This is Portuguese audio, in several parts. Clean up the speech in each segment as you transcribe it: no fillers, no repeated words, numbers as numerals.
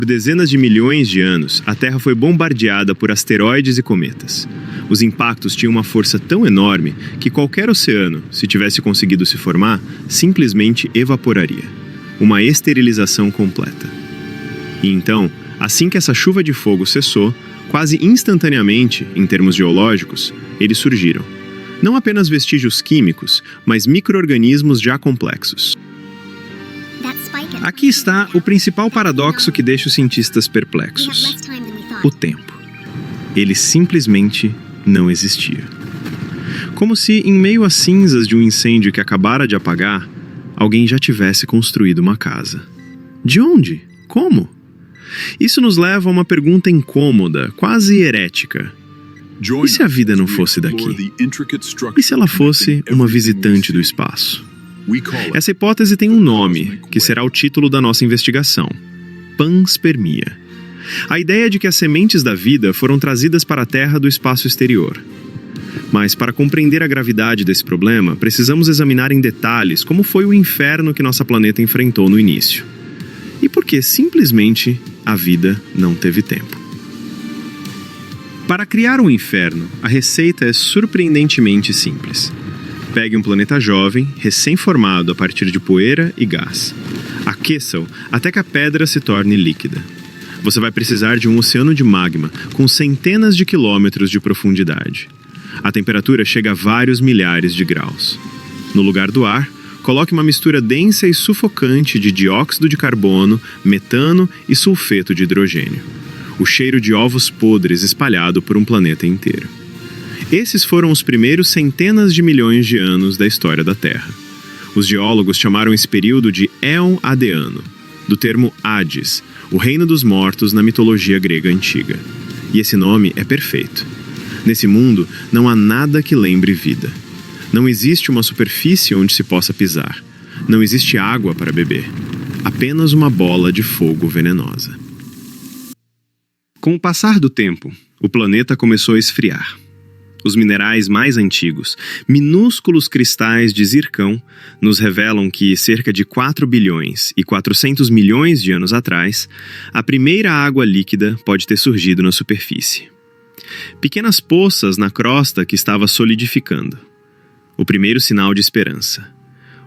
Por dezenas de milhões de anos, a Terra foi bombardeada por asteroides e cometas. Os impactos tinham uma força tão enorme que qualquer oceano, se tivesse conseguido se formar, simplesmente evaporaria. Uma esterilização completa. E então, assim que essa chuva de fogo cessou, quase instantaneamente, em termos geológicos, eles surgiram. Não apenas vestígios químicos, mas micro-organismos já complexos. Aqui está o principal paradoxo que deixa os cientistas perplexos: o tempo. Ele simplesmente não existia. Como se, em meio às cinzas de um incêndio que acabara de apagar, alguém já tivesse construído uma casa. De onde? Como? Isso nos leva a uma pergunta incômoda, quase herética. E se a vida não fosse daqui? E se ela fosse uma visitante do espaço? Essa hipótese tem um nome, que será o título da nossa investigação: panspermia. A ideia de que as sementes da vida foram trazidas para a Terra do espaço exterior. Mas para compreender a gravidade desse problema, precisamos examinar em detalhes como foi o inferno que nossa planeta enfrentou no início. E por que simplesmente a vida não teve tempo. Para criar um inferno, a receita é surpreendentemente simples. Pegue um planeta jovem, recém-formado a partir de poeira e gás. Aqueça-o até que a pedra se torne líquida. Você vai precisar de um oceano de magma com centenas de quilômetros de profundidade. A temperatura chega a vários milhares de graus. No lugar do ar, coloque uma mistura densa e sufocante de dióxido de carbono, metano e sulfeto de hidrogênio. O cheiro de ovos podres espalhado por um planeta inteiro. Esses foram os primeiros centenas de milhões de anos da história da Terra. Os geólogos chamaram esse período de Éon Adeano, do termo Hades, o reino dos mortos na mitologia grega antiga. E esse nome é perfeito. Nesse mundo, não há nada que lembre vida. Não existe uma superfície onde se possa pisar. Não existe água para beber. Apenas uma bola de fogo venenosa. Com o passar do tempo, o planeta começou a esfriar. Os minerais mais antigos, minúsculos cristais de zircão, nos revelam que, cerca de 4 bilhões e 400 milhões de anos atrás, a primeira água líquida pode ter surgido na superfície. Pequenas poças na crosta que estava solidificando. O primeiro sinal de esperança.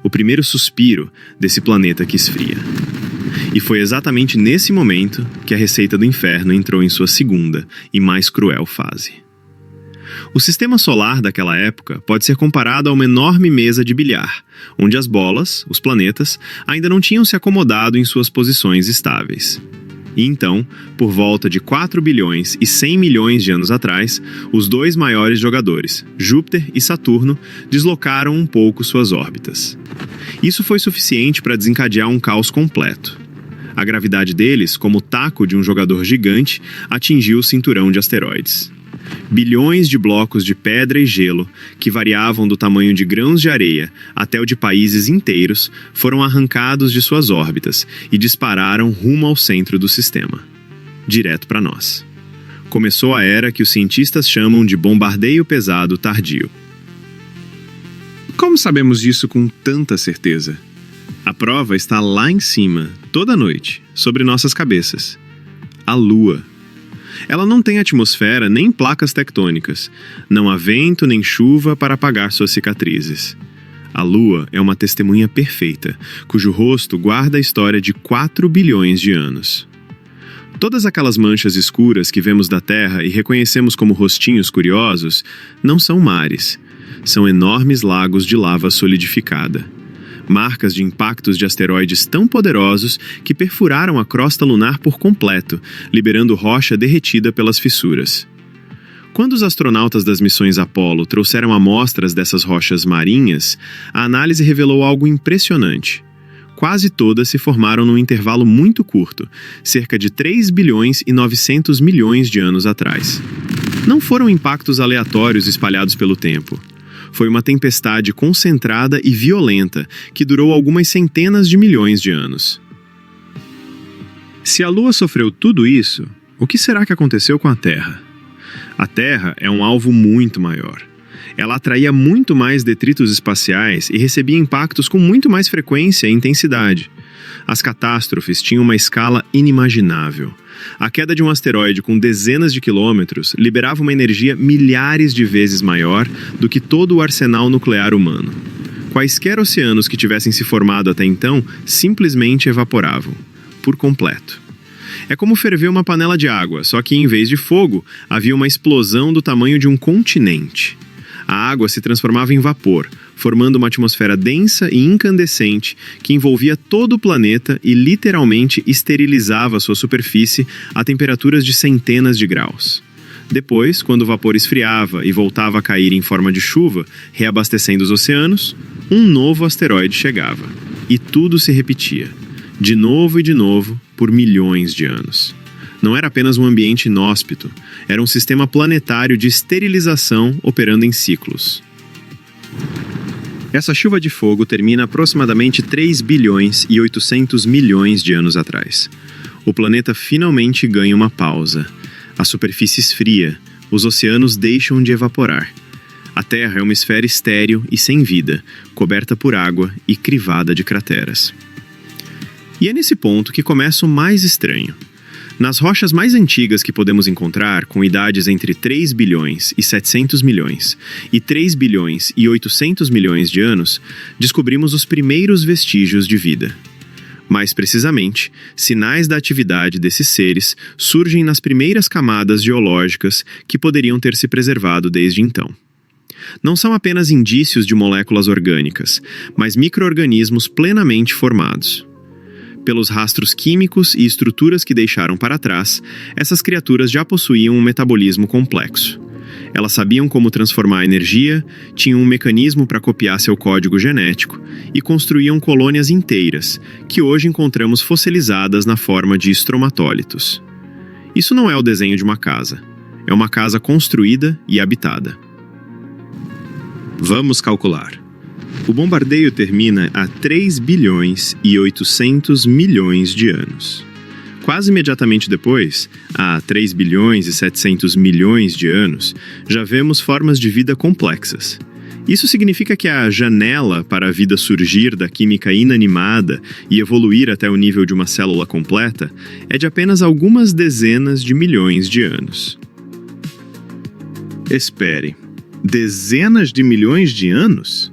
O primeiro suspiro desse planeta que esfria. E foi exatamente nesse momento que a receita do inferno entrou em sua segunda e mais cruel fase. O sistema solar daquela época pode ser comparado a uma enorme mesa de bilhar, onde as bolas, os planetas, ainda não tinham se acomodado em suas posições estáveis. E então, por volta de 4 bilhões e 100 milhões de anos atrás, os dois maiores jogadores, Júpiter e Saturno, deslocaram um pouco suas órbitas. Isso foi suficiente para desencadear um caos completo. A gravidade deles, como o taco de um jogador gigante, atingiu o cinturão de asteroides. Bilhões de blocos de pedra e gelo, que variavam do tamanho de grãos de areia até o de países inteiros, foram arrancados de suas órbitas e dispararam rumo ao centro do sistema. Direto para nós. Começou a era que os cientistas chamam de bombardeio pesado tardio. Como sabemos disso com tanta certeza? A prova está lá em cima, toda noite, sobre nossas cabeças. A Lua. Ela não tem atmosfera nem placas tectônicas. Não há vento nem chuva para apagar suas cicatrizes. A Lua é uma testemunha perfeita, cujo rosto guarda a história de 4 bilhões de anos. Todas aquelas manchas escuras que vemos da Terra e reconhecemos como rostinhos curiosos não são mares. São enormes lagos de lava solidificada. Marcas de impactos de asteroides tão poderosos que perfuraram a crosta lunar por completo, liberando rocha derretida pelas fissuras. Quando os astronautas das missões Apollo trouxeram amostras dessas rochas marinhas, a análise revelou algo impressionante. Quase todas se formaram num intervalo muito curto, cerca de 3 bilhões e 900 milhões de anos atrás. Não foram impactos aleatórios espalhados pelo tempo. Foi uma tempestade concentrada e violenta que durou algumas centenas de milhões de anos. Se a Lua sofreu tudo isso, o que será que aconteceu com a Terra? A Terra é um alvo muito maior. Ela atraía muito mais detritos espaciais e recebia impactos com muito mais frequência e intensidade. As catástrofes tinham uma escala inimaginável. A queda de um asteroide com dezenas de quilômetros liberava uma energia milhares de vezes maior do que todo o arsenal nuclear humano. Quaisquer oceanos que tivessem se formado até então simplesmente evaporavam, por completo. É como ferver uma panela de água, só que em vez de fogo, havia uma explosão do tamanho de um continente. A água se transformava em vapor, formando uma atmosfera densa e incandescente que envolvia todo o planeta e literalmente esterilizava sua superfície a temperaturas de centenas de graus. Depois, quando o vapor esfriava e voltava a cair em forma de chuva, reabastecendo os oceanos, um novo asteroide chegava. E tudo se repetia, de novo e de novo, por milhões de anos. Não era apenas um ambiente inóspito, era um sistema planetário de esterilização operando em ciclos. Essa chuva de fogo termina aproximadamente 3 bilhões e 800 milhões de anos atrás. O planeta finalmente ganha uma pausa. A superfície esfria, os oceanos deixam de evaporar. A Terra é uma esfera estéril e sem vida, coberta por água e crivada de crateras. E é nesse ponto que começa o mais estranho. Nas rochas mais antigas que podemos encontrar, com idades entre 3 bilhões e 700 milhões e 3 bilhões e 800 milhões de anos, descobrimos os primeiros vestígios de vida. Mais precisamente, sinais da atividade desses seres surgem nas primeiras camadas geológicas que poderiam ter se preservado desde então. Não são apenas indícios de moléculas orgânicas, mas micro-organismos plenamente formados. Pelos rastros químicos e estruturas que deixaram para trás, essas criaturas já possuíam um metabolismo complexo. Elas sabiam como transformar a energia, tinham um mecanismo para copiar seu código genético e construíam colônias inteiras, que hoje encontramos fossilizadas na forma de estromatólitos. Isso não é o desenho de uma casa. É uma casa construída e habitada. Vamos calcular. O bombardeio termina há 3 bilhões e 800 milhões de anos. Quase imediatamente depois, há 3 bilhões e 700 milhões de anos, já vemos formas de vida complexas. Isso significa que a janela para a vida surgir da química inanimada e evoluir até o nível de uma célula completa é de apenas algumas dezenas de milhões de anos. Espere, dezenas de milhões de anos?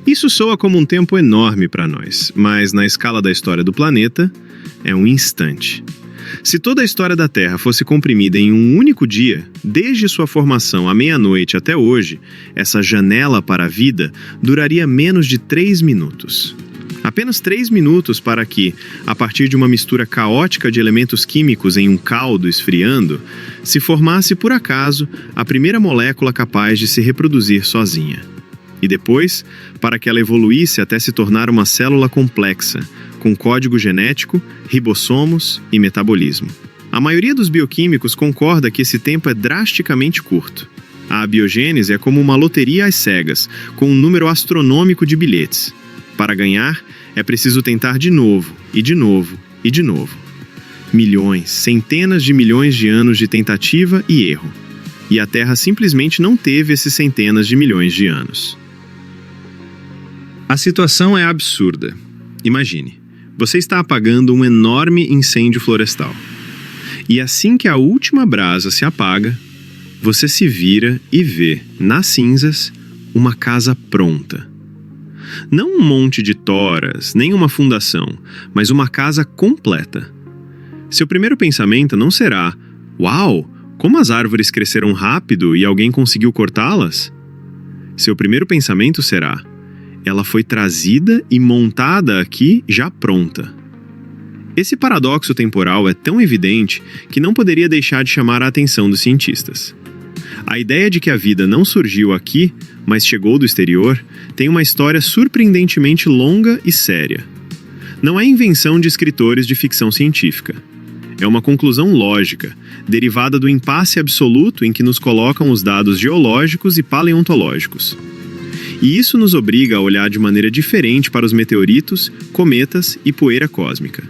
Isso soa como um tempo enorme para nós, mas na escala da história do planeta, é um instante. Se toda a história da Terra fosse comprimida em um único dia, desde sua formação à meia-noite até hoje, essa janela para a vida duraria menos de 3 minutos. Apenas 3 minutos para que, a partir de uma mistura caótica de elementos químicos em um caldo esfriando, se formasse por acaso a primeira molécula capaz de se reproduzir sozinha. E depois, para que ela evoluísse até se tornar uma célula complexa, com código genético, ribossomos e metabolismo. A maioria dos bioquímicos concorda que esse tempo é drasticamente curto. A abiogênese é como uma loteria às cegas, com um número astronômico de bilhetes. Para ganhar, é preciso tentar de novo, e de novo, e de novo. Milhões, centenas de milhões de anos de tentativa e erro. E a Terra simplesmente não teve esses centenas de milhões de anos. A situação é absurda. Imagine, você está apagando um enorme incêndio florestal. E assim que a última brasa se apaga, você se vira e vê, nas cinzas, uma casa pronta. Não um monte de toras, nem uma fundação, mas uma casa completa. Seu primeiro pensamento não será: "Uau, como as árvores cresceram rápido e alguém conseguiu cortá-las?" Seu primeiro pensamento será: ela foi trazida e montada aqui já pronta. Esse paradoxo temporal é tão evidente que não poderia deixar de chamar a atenção dos cientistas. A ideia de que a vida não surgiu aqui, mas chegou do exterior, tem uma história surpreendentemente longa e séria. Não é invenção de escritores de ficção científica. É uma conclusão lógica, derivada do impasse absoluto em que nos colocam os dados geológicos e paleontológicos. E isso nos obriga a olhar de maneira diferente para os meteoritos, cometas e poeira cósmica.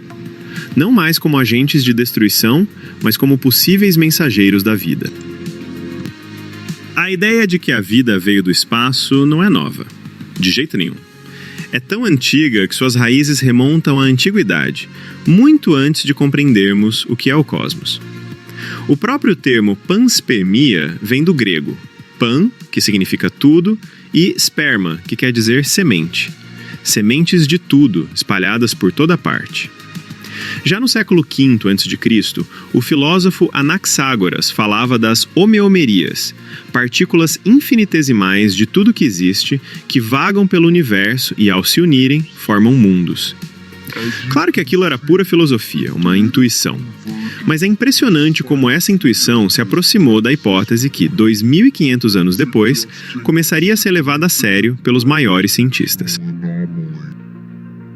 Não mais como agentes de destruição, mas como possíveis mensageiros da vida. A A ideia de que a vida veio do espaço não é nova, de jeito nenhum. É tão antiga que suas raízes remontam à antiguidade, muito antes de compreendermos o que é o cosmos. O próprio termo panspermia vem do grego, pan, que significa tudo, e sperma, que quer dizer semente. Sementes de tudo, espalhadas por toda parte. Já no século V a.C., o filósofo Anaxágoras falava das homeomerias, partículas infinitesimais de tudo que existe, que vagam pelo universo e, ao se unirem, formam mundos. Claro que aquilo era pura filosofia, uma intuição. Mas é impressionante como essa intuição se aproximou da hipótese que, 2.500 anos depois, começaria a ser levada a sério pelos maiores cientistas.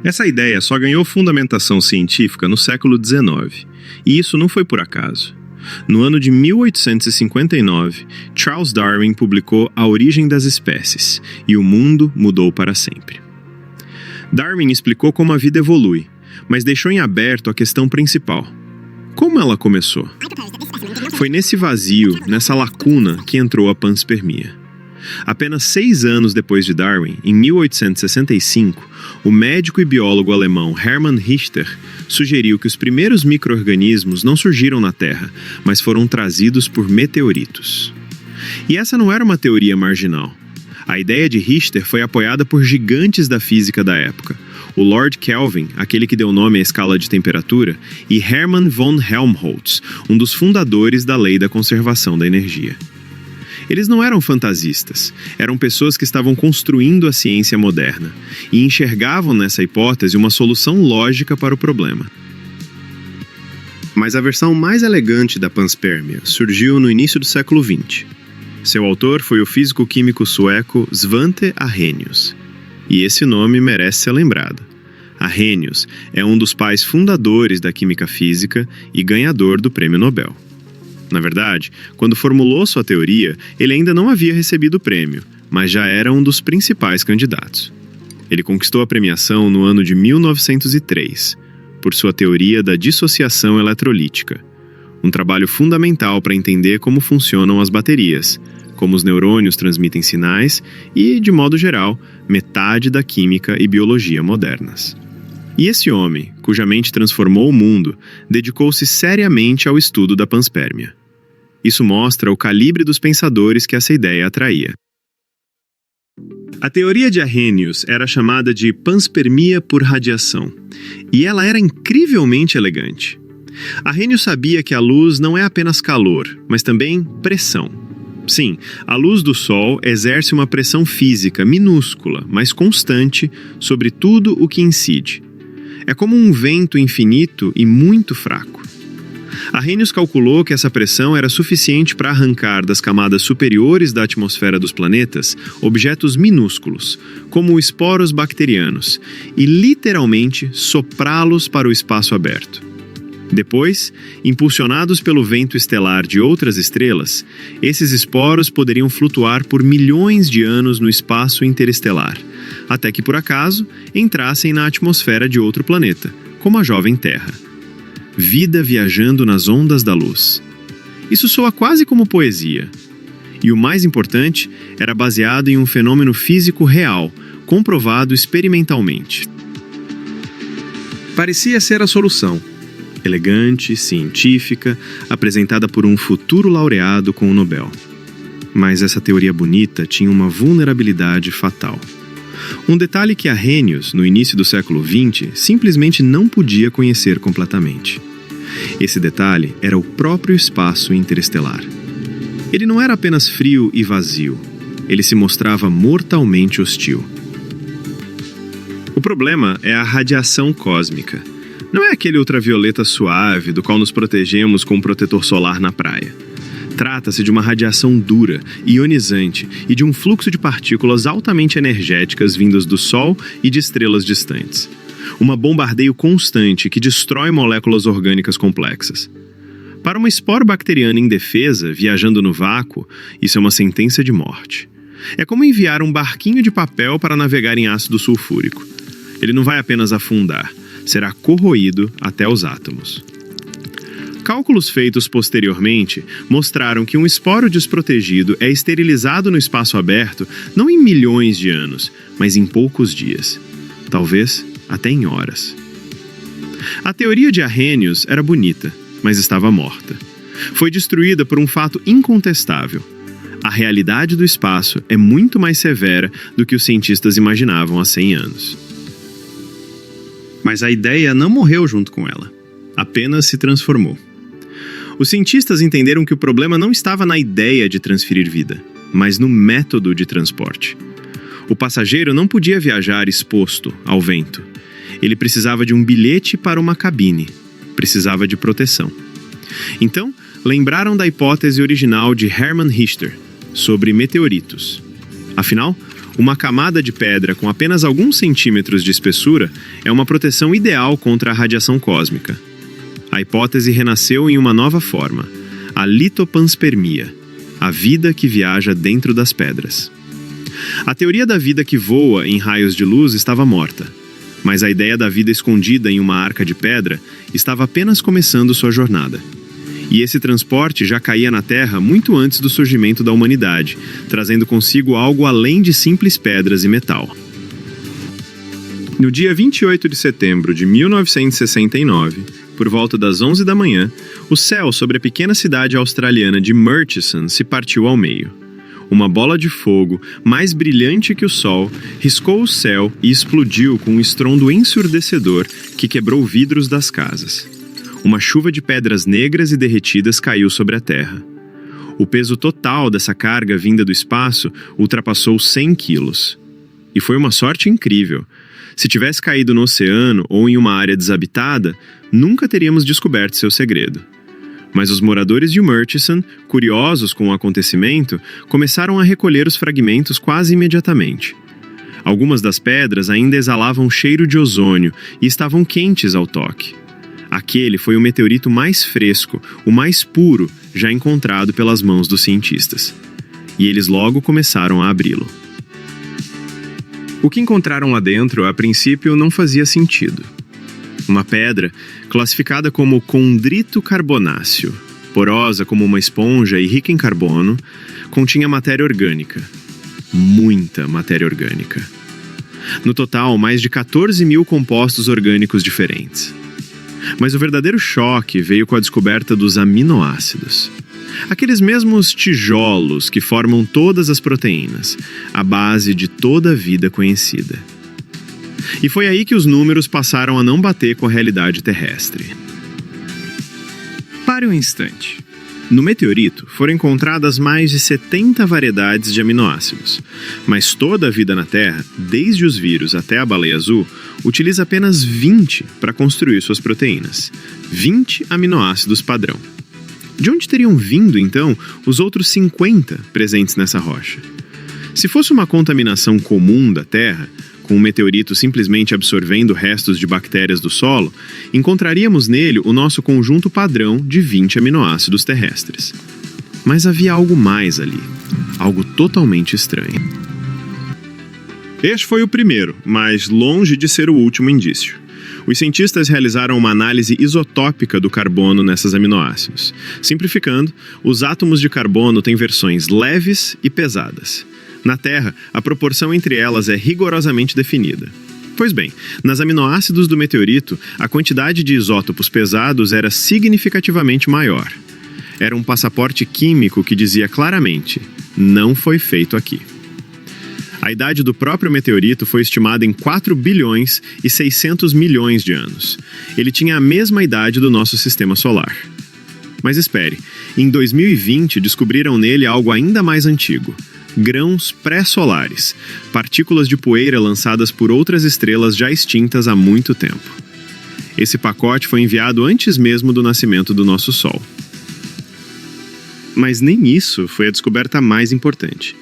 Essa ideia só ganhou fundamentação científica no século XIX, e isso não foi por acaso. No ano de 1859, Charles Darwin publicou A Origem das Espécies, e o mundo mudou para sempre. Darwin explicou como a vida evolui, mas deixou em aberto a questão principal. Como ela começou? Foi nesse vazio, nessa lacuna, que entrou a panspermia. Apenas 6 anos depois de Darwin, em 1865, o médico e biólogo alemão Hermann Richter sugeriu que os primeiros micro-organismos não surgiram na Terra, mas foram trazidos por meteoritos. E essa não era uma teoria marginal. A ideia de Richter foi apoiada por gigantes da física da época, o Lord Kelvin, aquele que deu nome à escala de temperatura, e Hermann von Helmholtz, um dos fundadores da lei da conservação da energia. Eles não eram fantasistas, eram pessoas que estavam construindo a ciência moderna e enxergavam nessa hipótese uma solução lógica para o problema. Mas a versão mais elegante da panspermia surgiu no início do século XX. Seu autor foi o físico-químico sueco Svante Arrhenius, e esse nome merece ser lembrado. Arrhenius é um dos pais fundadores da química física e ganhador do Prêmio Nobel. Na verdade, quando formulou sua teoria, ele ainda não havia recebido o prêmio, mas já era um dos principais candidatos. Ele conquistou a premiação no ano de 1903, por sua teoria da dissociação eletrolítica, um trabalho fundamental para entender como funcionam as baterias, como os neurônios transmitem sinais e, de modo geral, metade da química e biologia modernas. E esse homem, cuja mente transformou o mundo, dedicou-se seriamente ao estudo da panspermia. Isso mostra o calibre dos pensadores que essa ideia atraía. A teoria de Arrhenius era chamada de panspermia por radiação, e ela era incrivelmente elegante. Arrhenius sabia que a luz não é apenas calor, mas também pressão. Sim, a luz do Sol exerce uma pressão física minúscula, mas constante, sobre tudo o que incide. É como um vento infinito e muito fraco. Arrhenius calculou que essa pressão era suficiente para arrancar das camadas superiores da atmosfera dos planetas objetos minúsculos, como esporos bacterianos, e literalmente soprá-los para o espaço aberto. Depois, impulsionados pelo vento estelar de outras estrelas, esses esporos poderiam flutuar por milhões de anos no espaço interestelar, até que por acaso entrassem na atmosfera de outro planeta, como a jovem Terra. Vida viajando nas ondas da luz. Isso soa quase como poesia. E o mais importante, era baseado em um fenômeno físico real, comprovado experimentalmente. Parecia ser a solução. Elegante, científica, apresentada por um futuro laureado com o Nobel. Mas essa teoria bonita tinha uma vulnerabilidade fatal. Um detalhe que Arrhenius, no início do século XX, simplesmente não podia conhecer completamente. Esse detalhe era o próprio espaço interestelar. Ele não era apenas frio e vazio, ele se mostrava mortalmente hostil. O problema é a radiação cósmica. Não é aquele ultravioleta suave do qual nos protegemos com um protetor solar na praia. Trata-se de uma radiação dura, ionizante e de um fluxo de partículas altamente energéticas vindas do Sol e de estrelas distantes. Um bombardeio constante que destrói moléculas orgânicas complexas. Para uma esporo bacteriana indefesa, viajando no vácuo, isso é uma sentença de morte. É como enviar um barquinho de papel para navegar em ácido sulfúrico. Ele não vai apenas afundar, será corroído até os átomos. Cálculos feitos posteriormente mostraram que um esporo desprotegido é esterilizado no espaço aberto não em milhões de anos, mas em poucos dias. Talvez até em horas. A teoria de Arrhenius era bonita, mas estava morta. Foi destruída por um fato incontestável. A realidade do espaço é muito mais severa do que os cientistas imaginavam há 100 anos. Mas a ideia não morreu junto com ela. Apenas se transformou. Os cientistas entenderam que o problema não estava na ideia de transferir vida, mas no método de transporte. O passageiro não podia viajar exposto ao vento. Ele precisava de um bilhete para uma cabine. Precisava de proteção. Então, lembraram da hipótese original de Hermann Richter sobre meteoritos. Afinal, uma camada de pedra com apenas alguns centímetros de espessura é uma proteção ideal contra a radiação cósmica. A hipótese renasceu em uma nova forma, a litopanspermia, a vida que viaja dentro das pedras. A teoria da vida que voa em raios de luz estava morta, mas a ideia da vida escondida em uma arca de pedra estava apenas começando sua jornada. E esse transporte já caía na Terra muito antes do surgimento da humanidade, trazendo consigo algo além de simples pedras e metal. No dia 28 de setembro de 1969, por volta das 11 da manhã, o céu sobre a pequena cidade australiana de Murchison se partiu ao meio. Uma bola de fogo, mais brilhante que o sol, riscou o céu e explodiu com um estrondo ensurdecedor que quebrou vidros das casas. Uma chuva de pedras negras e derretidas caiu sobre a terra. O peso total dessa carga vinda do espaço ultrapassou 100 quilos. E foi uma sorte incrível. Se tivesse caído no oceano ou em uma área desabitada, nunca teríamos descoberto seu segredo. Mas os moradores de Murchison, curiosos com o acontecimento, começaram a recolher os fragmentos quase imediatamente. Algumas das pedras ainda exalavam cheiro de ozônio e estavam quentes ao toque. Aquele foi o meteorito mais fresco, o mais puro, já encontrado pelas mãos dos cientistas. E eles logo começaram a abri-lo. O que encontraram lá dentro, a princípio, não fazia sentido. Uma pedra, classificada como condrito carbonáceo, porosa como uma esponja e rica em carbono, continha matéria orgânica. Muita matéria orgânica. No total, mais de 14 mil compostos orgânicos diferentes. Mas o verdadeiro choque veio com a descoberta dos aminoácidos. Aqueles mesmos tijolos que formam todas as proteínas, a base de toda a vida conhecida. E foi aí que os números passaram a não bater com a realidade terrestre. Pare um instante. No meteorito foram encontradas mais de 70 variedades de aminoácidos, mas toda a vida na Terra, desde os vírus até a baleia azul, utiliza apenas 20 para construir suas proteínas. 20 aminoácidos padrão. De onde teriam vindo, então, os outros 50 presentes nessa rocha? Se fosse uma contaminação comum da Terra, com um meteorito simplesmente absorvendo restos de bactérias do solo, encontraríamos nele o nosso conjunto padrão de 20 aminoácidos terrestres. Mas havia algo mais ali, algo totalmente estranho. Este foi o primeiro, mas longe de ser o último indício. Os cientistas realizaram uma análise isotópica do carbono nessas aminoácidos. Simplificando, os átomos de carbono têm versões leves e pesadas. Na Terra, a proporção entre elas é rigorosamente definida. Pois bem, nas aminoácidos do meteorito, a quantidade de isótopos pesados era significativamente maior. Era um passaporte químico que dizia claramente: não foi feito aqui. A idade do próprio meteorito foi estimada em 4 bilhões e 600 milhões de anos. Ele tinha a mesma idade do nosso sistema solar. Mas espere, em 2020 descobriram nele algo ainda mais antigo: grãos pré-solares, partículas de poeira lançadas por outras estrelas já extintas há muito tempo. Esse pacote foi enviado antes mesmo do nascimento do nosso Sol. Mas nem isso foi a descoberta mais importante.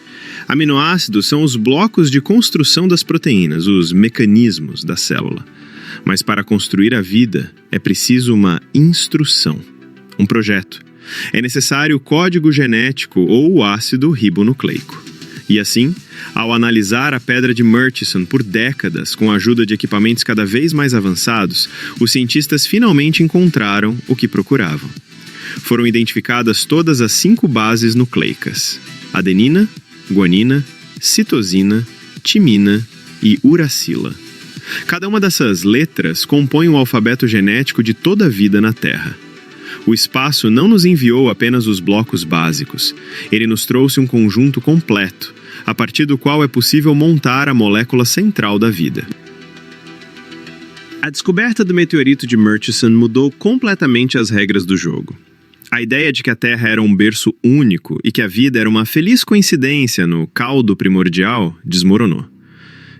Aminoácidos são os blocos de construção das proteínas, os mecanismos da célula. Mas para construir a vida é preciso uma instrução, um projeto. É necessário o código genético ou o ácido ribonucleico. E assim, ao analisar a pedra de Murchison por décadas com a ajuda de equipamentos cada vez mais avançados, os cientistas finalmente encontraram o que procuravam. Foram identificadas todas as 5 bases nucleicas: adenina, guanina, citosina, timina e uracila. Cada uma dessas letras compõe o alfabeto genético de toda a vida na Terra. O espaço não nos enviou apenas os blocos básicos. Ele nos trouxe um conjunto completo, a partir do qual é possível montar a molécula central da vida. A descoberta do meteorito de Murchison mudou completamente as regras do jogo. A ideia de que a Terra era um berço único e que a vida era uma feliz coincidência no caldo primordial desmoronou.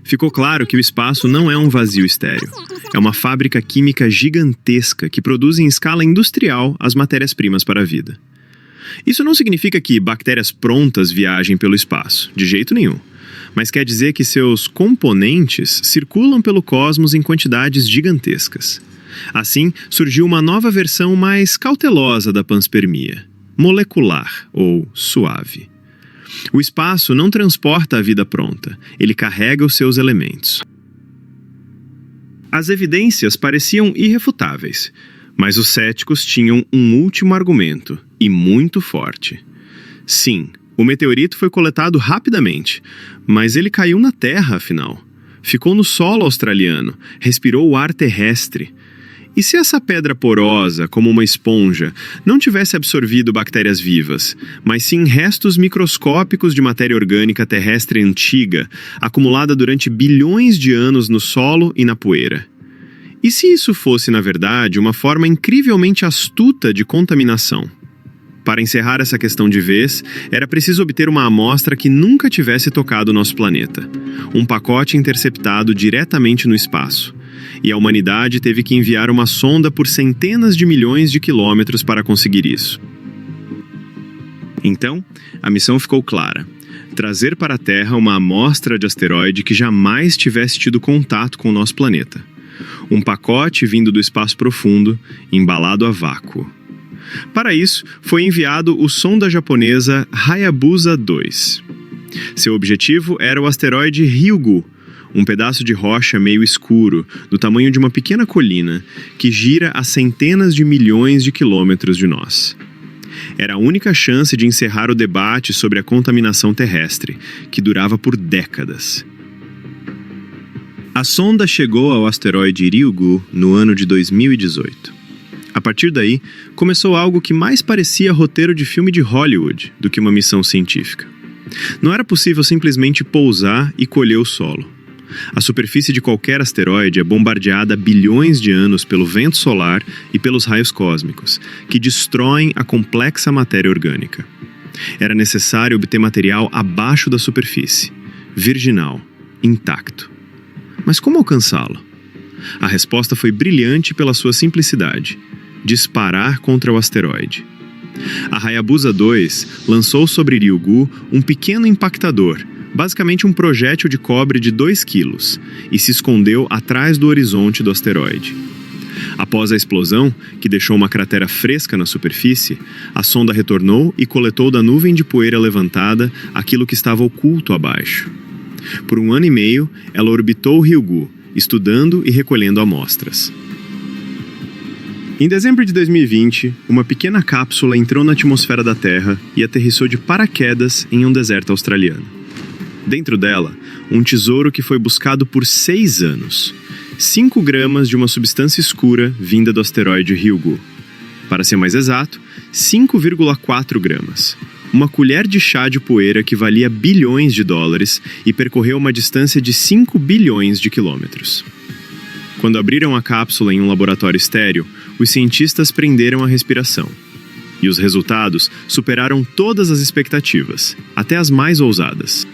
Ficou claro que o espaço não é um vazio estéril. É uma fábrica química gigantesca que produz em escala industrial as matérias-primas para a vida. Isso não significa que bactérias prontas viajem pelo espaço, de jeito nenhum. Mas quer dizer que seus componentes circulam pelo cosmos em quantidades gigantescas. Assim, surgiu uma nova versão mais cautelosa da panspermia, molecular ou suave. O espaço não transporta a vida pronta, ele carrega os seus elementos. As evidências pareciam irrefutáveis, mas os céticos tinham um último argumento, e muito forte. Sim, o meteorito foi coletado rapidamente, mas ele caiu na Terra, afinal. Ficou no solo australiano, respirou o ar terrestre. E se essa pedra porosa, como uma esponja, não tivesse absorvido bactérias vivas, mas sim restos microscópicos de matéria orgânica terrestre antiga, acumulada durante bilhões de anos no solo e na poeira? E se isso fosse, na verdade, uma forma incrivelmente astuta de contaminação? Para encerrar essa questão de vez, era preciso obter uma amostra que nunca tivesse tocado nosso planeta. Um pacote interceptado diretamente no espaço. E a humanidade teve que enviar uma sonda por centenas de milhões de quilômetros para conseguir isso. Então, a missão ficou clara: trazer para a Terra uma amostra de asteroide que jamais tivesse tido contato com o nosso planeta. Um pacote vindo do espaço profundo, embalado a vácuo. Para isso, foi enviado o sonda japonesa Hayabusa 2. Seu objetivo era o asteroide Ryugu, um pedaço de rocha meio escuro, do tamanho de uma pequena colina, que gira a centenas de milhões de quilômetros de nós. Era a única chance de encerrar o debate sobre a contaminação terrestre, que durava por décadas. A sonda chegou ao asteroide Ryugu no ano de 2018. A partir daí, começou algo que mais parecia roteiro de filme de Hollywood do que uma missão científica. Não era possível simplesmente pousar e colher o solo. A superfície de qualquer asteroide é bombardeada há bilhões de anos pelo vento solar e pelos raios cósmicos, que destroem a complexa matéria orgânica. Era necessário obter material abaixo da superfície, virginal, intacto. Mas como alcançá-lo? A resposta foi brilhante pela sua simplicidade: disparar contra o asteroide. A Hayabusa 2 lançou sobre Ryugu um pequeno impactador, basicamente um projétil de cobre de 2 quilos, e se escondeu atrás do horizonte do asteroide. Após a explosão, que deixou uma cratera fresca na superfície, a sonda retornou e coletou da nuvem de poeira levantada aquilo que estava oculto abaixo. Por 1 ano e meio, ela orbitou Ryugu, estudando e recolhendo amostras. Em dezembro de 2020, uma pequena cápsula entrou na atmosfera da Terra e aterrissou de paraquedas em um deserto australiano. Dentro dela, um tesouro que foi buscado por 6 anos. 5 gramas de uma substância escura vinda do asteroide Ryugu. Para ser mais exato, 5,4 gramas. Uma colher de chá de poeira que valia bilhões de dólares e percorreu uma distância de 5 bilhões de quilômetros. Quando abriram a cápsula em um laboratório estéril, os cientistas prenderam a respiração. E os resultados superaram todas as expectativas, até as mais ousadas.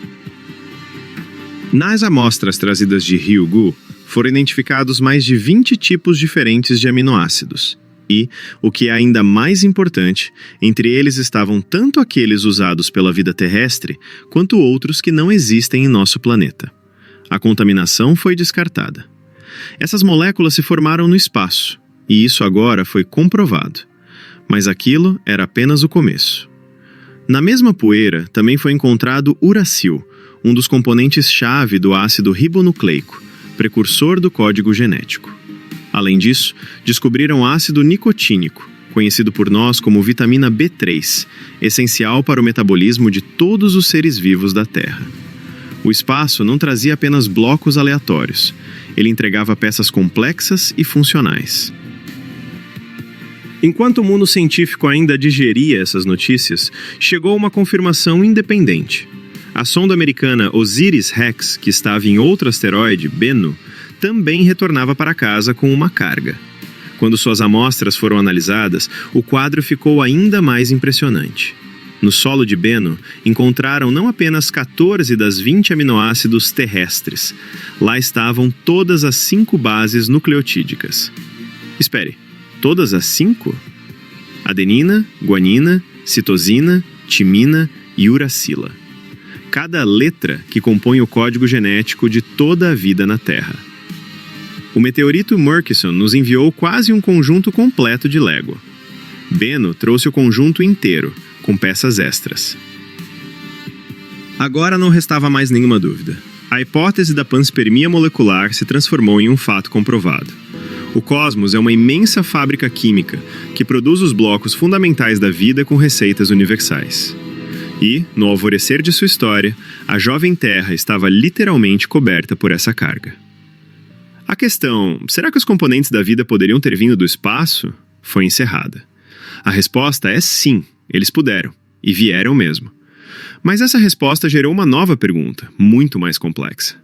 Nas amostras trazidas de Ryugu, foram identificados mais de 20 tipos diferentes de aminoácidos. E, o que é ainda mais importante, entre eles estavam tanto aqueles usados pela vida terrestre, quanto outros que não existem em nosso planeta. A contaminação foi descartada. Essas moléculas se formaram no espaço, e isso agora foi comprovado. Mas aquilo era apenas o começo. Na mesma poeira também foi encontrado uracil, um dos componentes-chave do ácido ribonucleico, precursor do código genético. Além disso, descobriram ácido nicotínico, conhecido por nós como vitamina B3, essencial para o metabolismo de todos os seres vivos da Terra. O espaço não trazia apenas blocos aleatórios, ele entregava peças complexas e funcionais. Enquanto o mundo científico ainda digeria essas notícias, chegou uma confirmação independente. A sonda americana OSIRIS-REx, que estava em outro asteroide, Bennu, também retornava para casa com uma carga. Quando suas amostras foram analisadas, o quadro ficou ainda mais impressionante. No solo de Bennu, encontraram não apenas 14 das 20 aminoácidos terrestres. Lá estavam todas as 5 bases nucleotídicas. Espere, todas as 5? Adenina, guanina, citosina, timina e uracila. Cada letra que compõe o código genético de toda a vida na Terra. O meteorito Murchison nos enviou quase um conjunto completo de Lego. Bennu trouxe o conjunto inteiro, com peças extras. Agora não restava mais nenhuma dúvida. A hipótese da panspermia molecular se transformou em um fato comprovado. O cosmos é uma imensa fábrica química que produz os blocos fundamentais da vida com receitas universais. E, no alvorecer de sua história, a jovem Terra estava literalmente coberta por essa carga. A questão, será que os componentes da vida poderiam ter vindo do espaço? Foi encerrada. A resposta é sim, eles puderam, e vieram mesmo. Mas essa resposta gerou uma nova pergunta, muito mais complexa.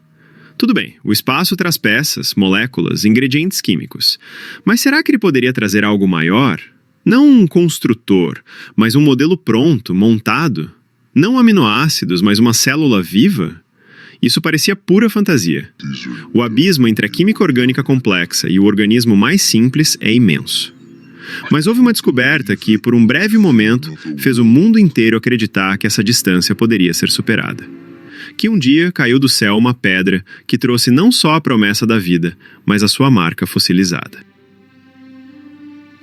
Tudo bem, o espaço traz peças, moléculas, ingredientes químicos. Mas será que ele poderia trazer algo maior? Não um construtor, mas um modelo pronto, montado? Não aminoácidos, mas uma célula viva? Isso parecia pura fantasia. O abismo entre a química orgânica complexa e o organismo mais simples é imenso. Mas houve uma descoberta que, por um breve momento, fez o mundo inteiro acreditar que essa distância poderia ser superada. Que um dia caiu do céu uma pedra que trouxe não só a promessa da vida, mas a sua marca fossilizada.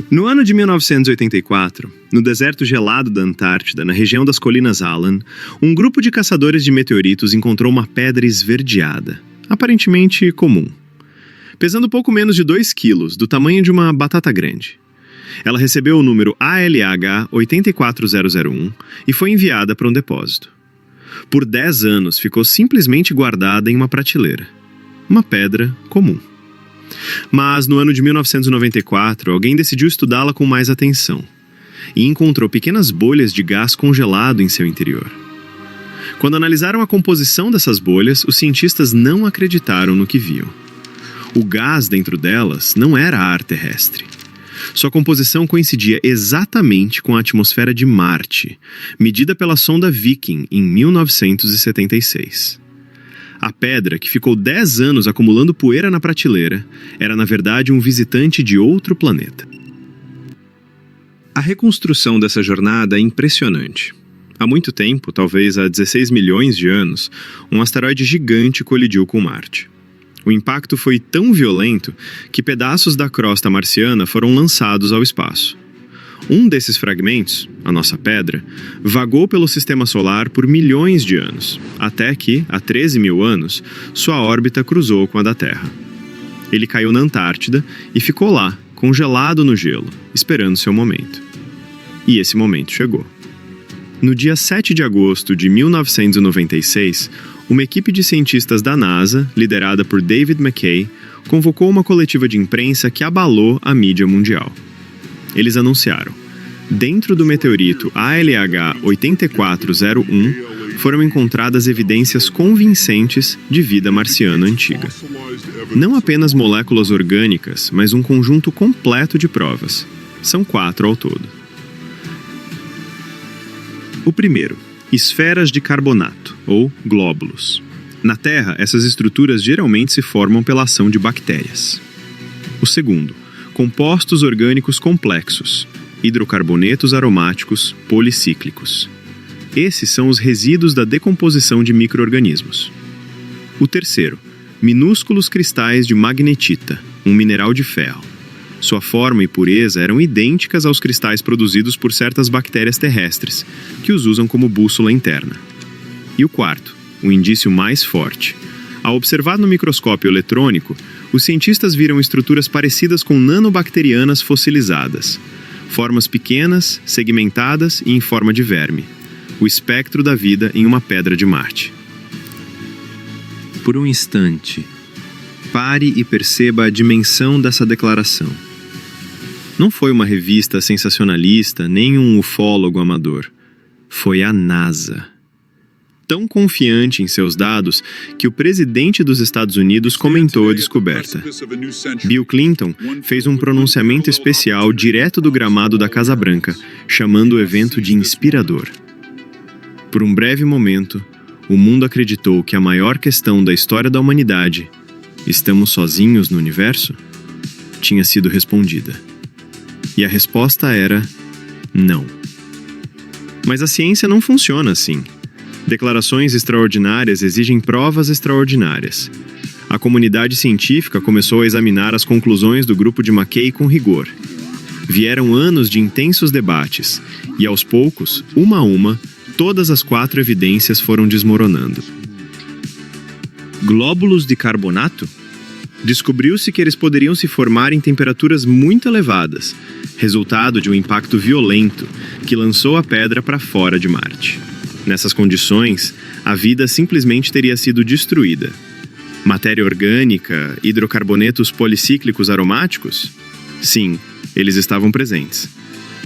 No ano de 1984, no deserto gelado da Antártida, na região das Colinas Allan, um grupo de caçadores de meteoritos encontrou uma pedra esverdeada, aparentemente comum. Pesando pouco menos de 2 quilos, do tamanho de uma batata grande. Ela recebeu o número ALH 84001 e foi enviada para um depósito. Por 10 anos ficou simplesmente guardada em uma prateleira. Uma pedra comum. Mas no ano de 1994, alguém decidiu estudá-la com mais atenção e encontrou pequenas bolhas de gás congelado em seu interior. Quando analisaram a composição dessas bolhas, os cientistas não acreditaram no que viam. O gás dentro delas não era ar terrestre. Sua composição coincidia exatamente com a atmosfera de Marte, medida pela sonda Viking em 1976. A pedra, que ficou 10 anos acumulando poeira na prateleira, era na verdade um visitante de outro planeta. A reconstrução dessa jornada é impressionante. Há muito tempo, talvez há 16 milhões de anos, um asteroide gigante colidiu com Marte. O impacto foi tão violento que pedaços da crosta marciana foram lançados ao espaço. Um desses fragmentos, a nossa pedra, vagou pelo sistema solar por milhões de anos, até que, há 13 mil anos, sua órbita cruzou com a da Terra. Ele caiu na Antártida e ficou lá, congelado no gelo, esperando seu momento. E esse momento chegou. No dia 7 de agosto de 1996, uma equipe de cientistas da NASA, liderada por David McKay, convocou uma coletiva de imprensa que abalou a mídia mundial. Eles anunciaram: dentro do meteorito ALH 8401 foram encontradas evidências convincentes de vida marciana antiga. Não apenas moléculas orgânicas, mas um conjunto completo de provas. São 4 ao todo. O primeiro: esferas de carbonato, ou glóbulos. Na Terra, essas estruturas geralmente se formam pela ação de bactérias. O segundo: compostos orgânicos complexos, hidrocarbonetos aromáticos policíclicos. Esses são os resíduos da decomposição de micro-organismos. O terceiro: minúsculos cristais de magnetita, um mineral de ferro. Sua forma e pureza eram idênticas aos cristais produzidos por certas bactérias terrestres, que os usam como bússola interna. E o quarto, o indício mais forte. Ao observar no microscópio eletrônico, os cientistas viram estruturas parecidas com nanobacterianas fossilizadas. Formas pequenas, segmentadas e em forma de verme. O espectro da vida em uma pedra de Marte. Por um instante, pare e perceba a dimensão dessa declaração. Não foi uma revista sensacionalista, nem um ufólogo amador. Foi a NASA. Tão confiante em seus dados que o presidente dos Estados Unidos comentou a descoberta. Bill Clinton fez um pronunciamento especial direto do gramado da Casa Branca, chamando o evento de inspirador. Por um breve momento, o mundo acreditou que a maior questão da história da humanidade, estamos sozinhos no universo? Tinha sido respondida. E a resposta era não. Mas a ciência não funciona assim. Declarações extraordinárias exigem provas extraordinárias. A comunidade científica começou a examinar as conclusões do grupo de McKay com rigor. Vieram anos de intensos debates, e aos poucos, uma a uma, todas as 4 evidências foram desmoronando. Glóbulos de carbonato? Descobriu-se que eles poderiam se formar em temperaturas muito elevadas, resultado de um impacto violento que lançou a pedra para fora de Marte. Nessas condições, a vida simplesmente teria sido destruída. Matéria orgânica, hidrocarbonetos policíclicos aromáticos? Sim, eles estavam presentes.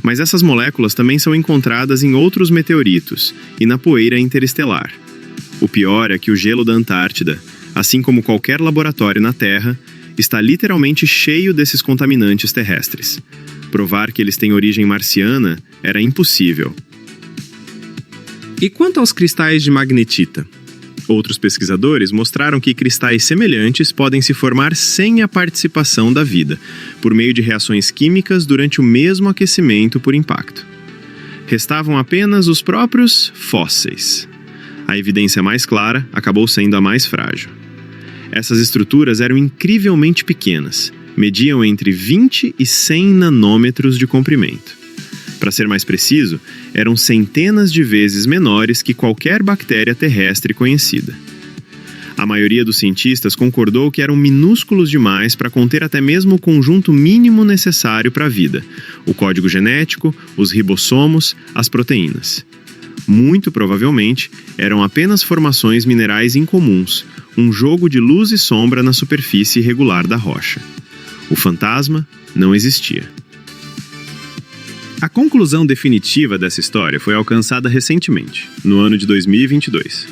Mas essas moléculas também são encontradas em outros meteoritos e na poeira interestelar. O pior é que o gelo da Antártida, assim como qualquer laboratório na Terra, está literalmente cheio desses contaminantes terrestres. Provar que eles têm origem marciana era impossível. E quanto aos cristais de magnetita? Outros pesquisadores mostraram que cristais semelhantes podem se formar sem a participação da vida, por meio de reações químicas durante o mesmo aquecimento por impacto. Restavam apenas os próprios fósseis. A evidência mais clara acabou sendo a mais frágil. Essas estruturas eram incrivelmente pequenas, mediam entre 20 e 100 nanômetros de comprimento. Para ser mais preciso, eram centenas de vezes menores que qualquer bactéria terrestre conhecida. A maioria dos cientistas concordou que eram minúsculos demais para conter até mesmo o conjunto mínimo necessário para a vida: o código genético, os ribossomos, as proteínas. Muito provavelmente, eram apenas formações minerais incomuns, um jogo de luz e sombra na superfície irregular da rocha. O fantasma não existia. A conclusão definitiva dessa história foi alcançada recentemente, no ano de 2022.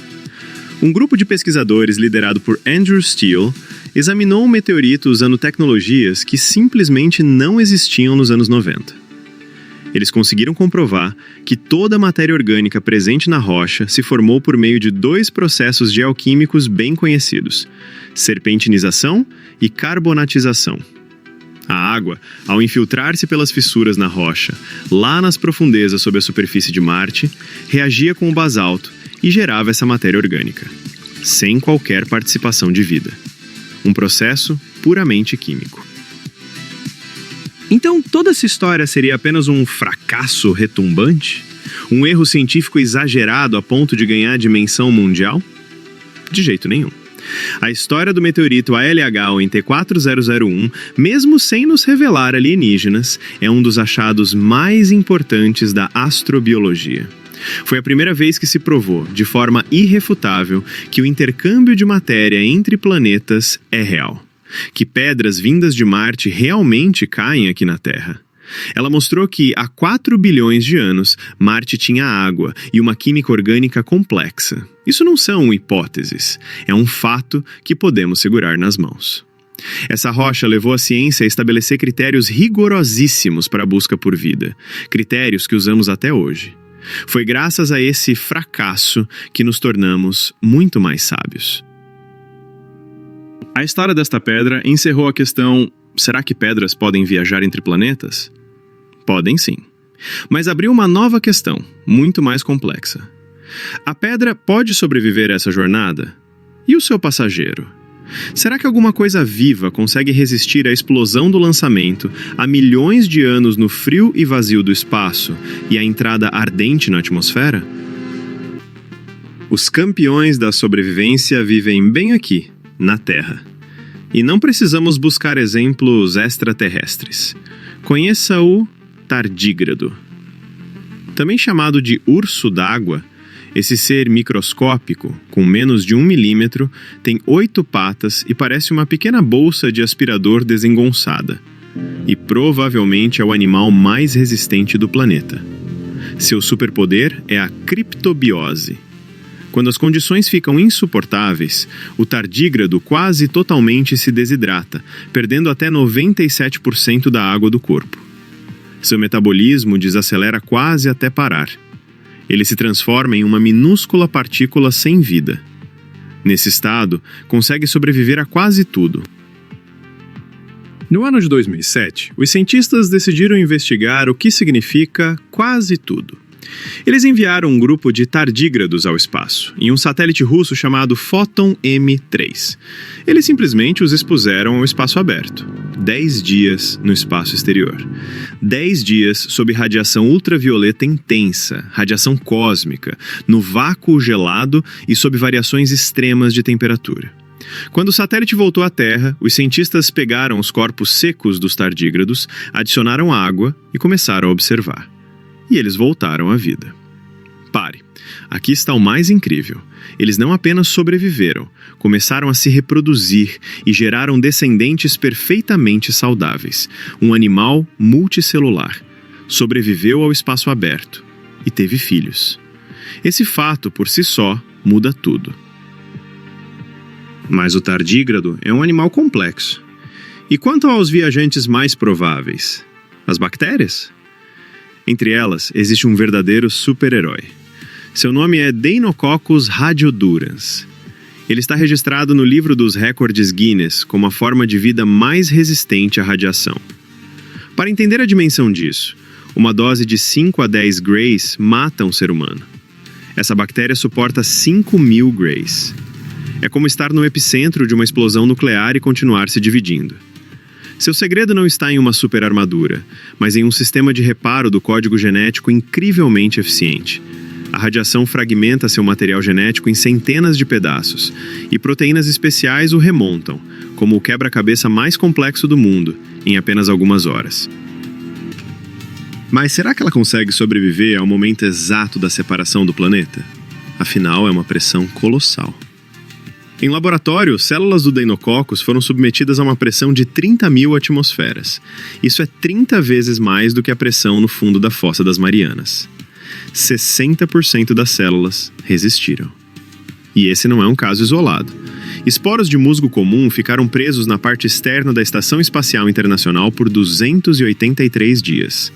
Um grupo de pesquisadores liderado por Andrew Steele examinou o meteorito usando tecnologias que simplesmente não existiam nos anos 90. Eles conseguiram comprovar que toda a matéria orgânica presente na rocha se formou por meio de 2 processos geoquímicos bem conhecidos: serpentinização e carbonatização. A água, ao infiltrar-se pelas fissuras na rocha, lá nas profundezas sob a superfície de Marte, reagia com o basalto e gerava essa matéria orgânica, sem qualquer participação de vida. Um processo puramente químico. Então, toda essa história seria apenas um fracasso retumbante? Um erro científico exagerado a ponto de ganhar dimensão mundial? De jeito nenhum. A história do meteorito ALH ou NT4001, mesmo sem nos revelar alienígenas, é um dos achados mais importantes da astrobiologia. Foi a primeira vez que se provou, de forma irrefutável, que o intercâmbio de matéria entre planetas é real. Que pedras vindas de Marte realmente caem aqui na Terra. Ela mostrou que, há 4 bilhões de anos, Marte tinha água e uma química orgânica complexa. Isso não são hipóteses, é um fato que podemos segurar nas mãos. Essa rocha levou a ciência a estabelecer critérios rigorosíssimos para a busca por vida, critérios que usamos até hoje. Foi graças a esse fracasso que nos tornamos muito mais sábios. A história desta pedra encerrou a questão: será que pedras podem viajar entre planetas? Podem sim. Mas abriu uma nova questão, muito mais complexa. A pedra pode sobreviver a essa jornada? E o seu passageiro? Será que alguma coisa viva consegue resistir à explosão do lançamento, a milhões de anos no frio e vazio do espaço e à entrada ardente na atmosfera? Os campeões da sobrevivência vivem bem aqui, na Terra. E não precisamos buscar exemplos extraterrestres. Conheça o tardígrado. Também chamado de urso d'água, esse ser microscópico, com menos de 1 milímetro, tem 8 patas e parece uma pequena bolsa de aspirador desengonçada. E provavelmente é o animal mais resistente do planeta. Seu superpoder é a criptobiose. Quando as condições ficam insuportáveis, o tardígrado quase totalmente se desidrata, perdendo até 97% da água do corpo. Seu metabolismo desacelera quase até parar. Ele se transforma em uma minúscula partícula sem vida. Nesse estado, consegue sobreviver a quase tudo. No ano de 2007, os cientistas decidiram investigar o que significa quase tudo. Eles enviaram um grupo de tardígrados ao espaço, em um satélite russo chamado Foton M3. Eles simplesmente os expuseram ao espaço aberto. 10 dias no espaço exterior. 10 dias sob radiação ultravioleta intensa, radiação cósmica, no vácuo gelado e sob variações extremas de temperatura. Quando o satélite voltou à Terra, os cientistas pegaram os corpos secos dos tardígrados, adicionaram água e começaram a observar. E eles voltaram à vida. Pare, aqui está o mais incrível. Eles não apenas sobreviveram, começaram a se reproduzir e geraram descendentes perfeitamente saudáveis. Um animal multicelular. Sobreviveu ao espaço aberto e teve filhos. Esse fato, por si só, muda tudo. Mas o tardígrado é um animal complexo. E quanto aos viajantes mais prováveis? As bactérias? Entre elas, existe um verdadeiro super-herói. Seu nome é Deinococcus radiodurans. Ele está registrado no livro dos recordes Guinness como a forma de vida mais resistente à radiação. Para entender a dimensão disso, uma dose de 5 a 10 grays mata um ser humano. Essa bactéria suporta 5.000 grays. É como estar no epicentro de uma explosão nuclear e continuar se dividindo. Seu segredo não está em uma superarmadura, mas em um sistema de reparo do código genético incrivelmente eficiente. A radiação fragmenta seu material genético em centenas de pedaços, e proteínas especiais o remontam, como o quebra-cabeça mais complexo do mundo, em apenas algumas horas. Mas será que ela consegue sobreviver ao momento exato da separação do planeta? Afinal, é uma pressão colossal. Em laboratório, células do Deinococcus foram submetidas a uma pressão de 30.000 atmosferas. Isso é 30 vezes mais do que a pressão no fundo da Fossa das Marianas. 60% das células resistiram. E esse não é um caso isolado. Esporos de musgo comum ficaram presos na parte externa da Estação Espacial Internacional por 283 dias.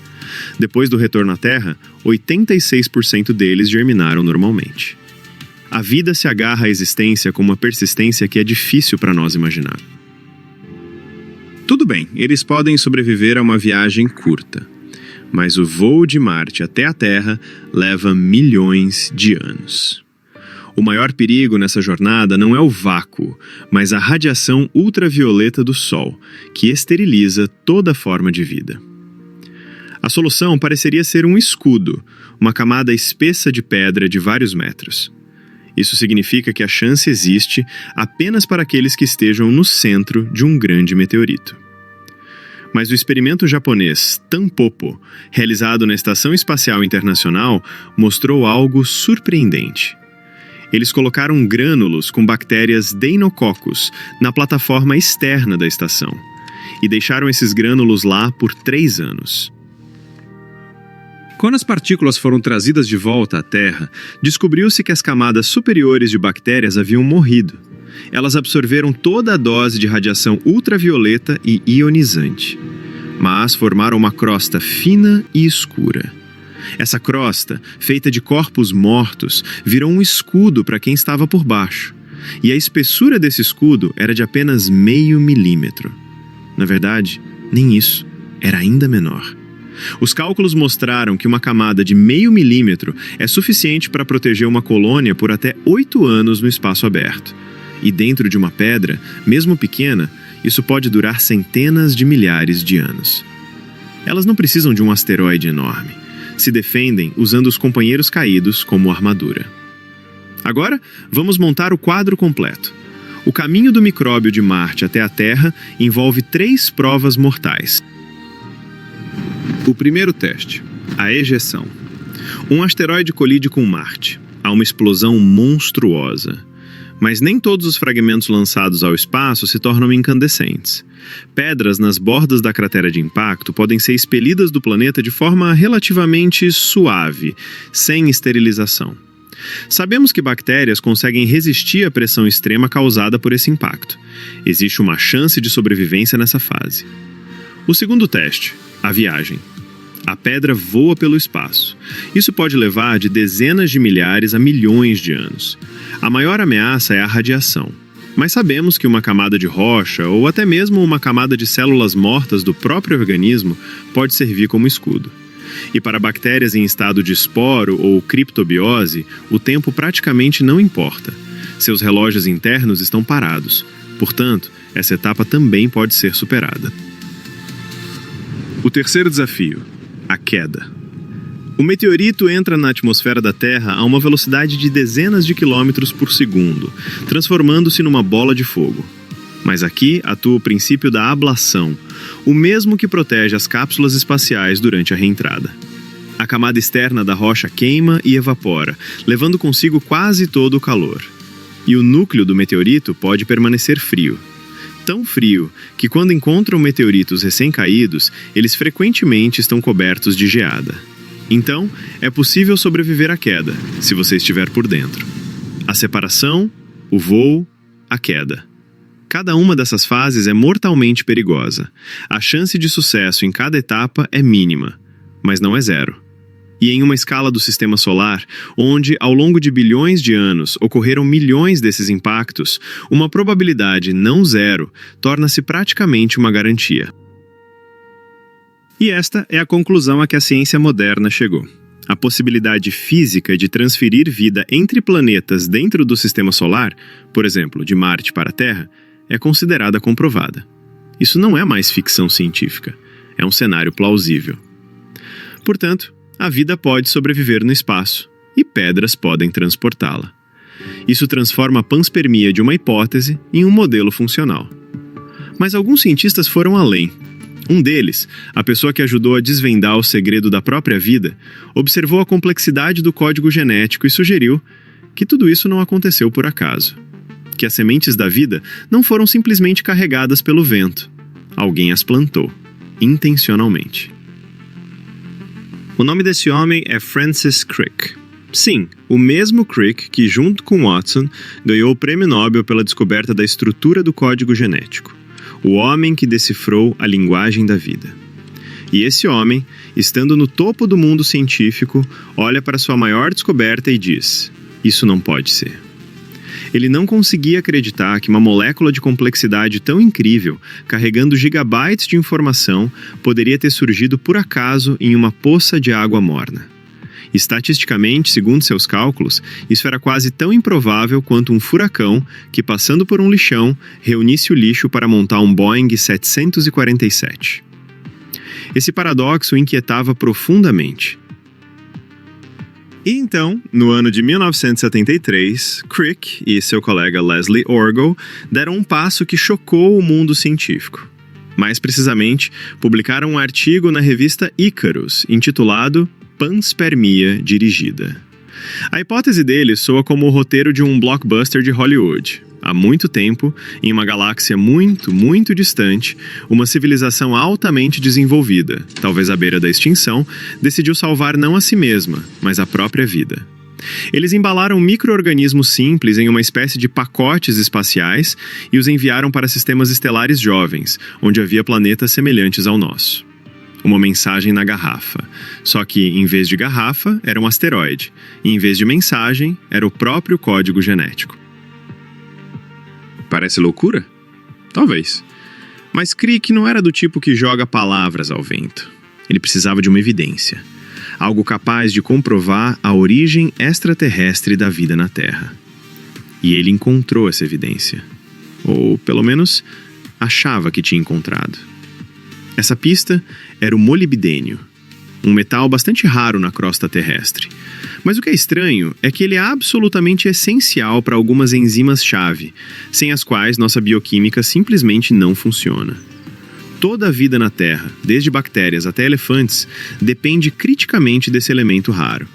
Depois do retorno à Terra, 86% deles germinaram normalmente. A vida se agarra à existência com uma persistência que é difícil para nós imaginar. Tudo bem, eles podem sobreviver a uma viagem curta. Mas o voo de Marte até a Terra leva milhões de anos. O maior perigo nessa jornada não é o vácuo, mas a radiação ultravioleta do Sol, que esteriliza toda forma de vida. A solução pareceria ser um escudo, uma camada espessa de pedra de vários metros. Isso significa que a chance existe apenas para aqueles que estejam no centro de um grande meteorito. Mas o experimento japonês Tampopo, realizado na Estação Espacial Internacional, mostrou algo surpreendente. Eles colocaram grânulos com bactérias Deinococcus na plataforma externa da estação e deixaram esses grânulos lá por 3 anos. Quando as partículas foram trazidas de volta à Terra, descobriu-se que as camadas superiores de bactérias haviam morrido. Elas absorveram toda a dose de radiação ultravioleta e ionizante, mas formaram uma crosta fina e escura. Essa crosta, feita de corpos mortos, virou um escudo para quem estava por baixo, e a espessura desse escudo era de apenas 0,5 milímetro. Na verdade, nem isso, era ainda menor. Os cálculos mostraram que uma camada de 0,5 milímetro é suficiente para proteger uma colônia por até 8 anos no espaço aberto. E dentro de uma pedra, mesmo pequena, isso pode durar centenas de milhares de anos. Elas não precisam de um asteroide enorme. Se defendem usando os companheiros caídos como armadura. Agora, vamos montar o quadro completo. O caminho do micróbio de Marte até a Terra envolve 3 provas mortais. O primeiro teste, a ejeção. Um asteroide colide com Marte. Há uma explosão monstruosa. Mas nem todos os fragmentos lançados ao espaço se tornam incandescentes. Pedras nas bordas da cratera de impacto podem ser expelidas do planeta de forma relativamente suave, sem esterilização. Sabemos que bactérias conseguem resistir à pressão extrema causada por esse impacto. Existe uma chance de sobrevivência nessa fase. O segundo teste, a viagem. A pedra voa pelo espaço. Isso pode levar de dezenas de milhares a milhões de anos. A maior ameaça é a radiação. Mas sabemos que uma camada de rocha ou até mesmo uma camada de células mortas do próprio organismo pode servir como escudo. E para bactérias em estado de esporo ou criptobiose, o tempo praticamente não importa. Seus relógios internos estão parados. Portanto, essa etapa também pode ser superada. O terceiro desafio, a queda. O meteorito entra na atmosfera da Terra a uma velocidade de dezenas de quilômetros por segundo, transformando-se numa bola de fogo. Mas aqui atua o princípio da ablação, o mesmo que protege as cápsulas espaciais durante a reentrada. A camada externa da rocha queima e evapora, levando consigo quase todo o calor. E o núcleo do meteorito pode permanecer frio. Tão frio que quando encontram meteoritos recém-caídos, eles frequentemente estão cobertos de geada. Então, é possível sobreviver à queda, se você estiver por dentro. A separação, o voo, a queda. Cada uma dessas fases é mortalmente perigosa. A chance de sucesso em cada etapa é mínima, mas não é zero. E em uma escala do Sistema Solar, onde ao longo de bilhões de anos ocorreram milhões desses impactos, uma probabilidade não zero torna-se praticamente uma garantia. E esta é a conclusão a que a ciência moderna chegou. A possibilidade física de transferir vida entre planetas dentro do Sistema Solar, por exemplo, de Marte para a Terra, é considerada comprovada. Isso não é mais ficção científica, é um cenário plausível. Portanto, a vida pode sobreviver no espaço e pedras podem transportá-la. Isso transforma a panspermia de uma hipótese em um modelo funcional. Mas alguns cientistas foram além. Um deles, a pessoa que ajudou a desvendar o segredo da própria vida, observou a complexidade do código genético e sugeriu que tudo isso não aconteceu por acaso. Que as sementes da vida não foram simplesmente carregadas pelo vento. Alguém as plantou, intencionalmente. O nome desse homem é Francis Crick. Sim, o mesmo Crick que, junto com Watson, ganhou o Prêmio Nobel pela descoberta da estrutura do código genético. O homem que decifrou a linguagem da vida. E esse homem, estando no topo do mundo científico, olha para sua maior descoberta e diz: isso não pode ser. Ele não conseguia acreditar que uma molécula de complexidade tão incrível, carregando gigabytes de informação, poderia ter surgido por acaso em uma poça de água morna. Estatisticamente, segundo seus cálculos, isso era quase tão improvável quanto um furacão que, passando por um lixão, reunisse o lixo para montar um Boeing 747. Esse paradoxo o inquietava profundamente. E então, no ano de 1973, Crick e seu colega Leslie Orgel deram um passo que chocou o mundo científico. Mais precisamente, publicaram um artigo na revista Icarus, intitulado Panspermia Dirigida. A hipótese deles soa como o roteiro de um blockbuster de Hollywood. Há muito tempo, em uma galáxia muito, muito distante, uma civilização altamente desenvolvida, talvez à beira da extinção, decidiu salvar não a si mesma, mas a própria vida. Eles embalaram micro-organismos simples em uma espécie de pacotes espaciais e os enviaram para sistemas estelares jovens, onde havia planetas semelhantes ao nosso. Uma mensagem na garrafa. Só que, em vez de garrafa, era um asteroide. E, em vez de mensagem, era o próprio código genético. Parece loucura? Talvez. Mas Crick não era do tipo que joga palavras ao vento. Ele precisava de uma evidência. Algo capaz de comprovar a origem extraterrestre da vida na Terra. E ele encontrou essa evidência. Ou, pelo menos, achava que tinha encontrado. Essa pista era o molibdênio, um metal bastante raro na crosta terrestre. Mas o que é estranho é que ele é absolutamente essencial para algumas enzimas-chave, sem as quais nossa bioquímica simplesmente não funciona. toda a vida na Terra, desde bactérias até elefantes, depende criticamente desse elemento raro.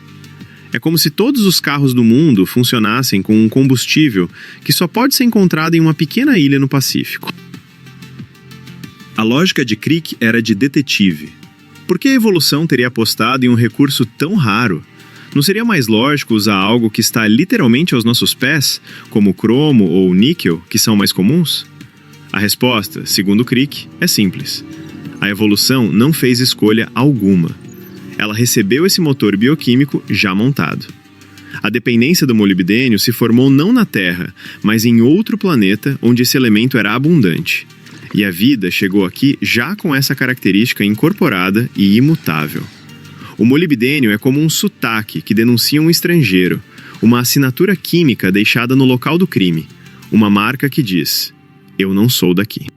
É como se todos os carros do mundo funcionassem com um combustível que só pode ser encontrado em uma pequena ilha no Pacífico. A lógica de Crick era de detetive. Por que a evolução teria apostado em um recurso tão raro? Não seria mais lógico usar algo que está literalmente aos nossos pés, como o cromo ou o níquel, que são mais comuns? A resposta, segundo Crick, é simples. A evolução não fez escolha alguma. Ela recebeu esse motor bioquímico já montado. A dependência do molibdênio se formou não na Terra, mas em outro planeta onde esse elemento era abundante. E a vida chegou aqui já com essa característica incorporada e imutável. O molibdênio é como um sotaque que denuncia um estrangeiro, uma assinatura química deixada no local do crime, uma marca que diz: eu não sou daqui.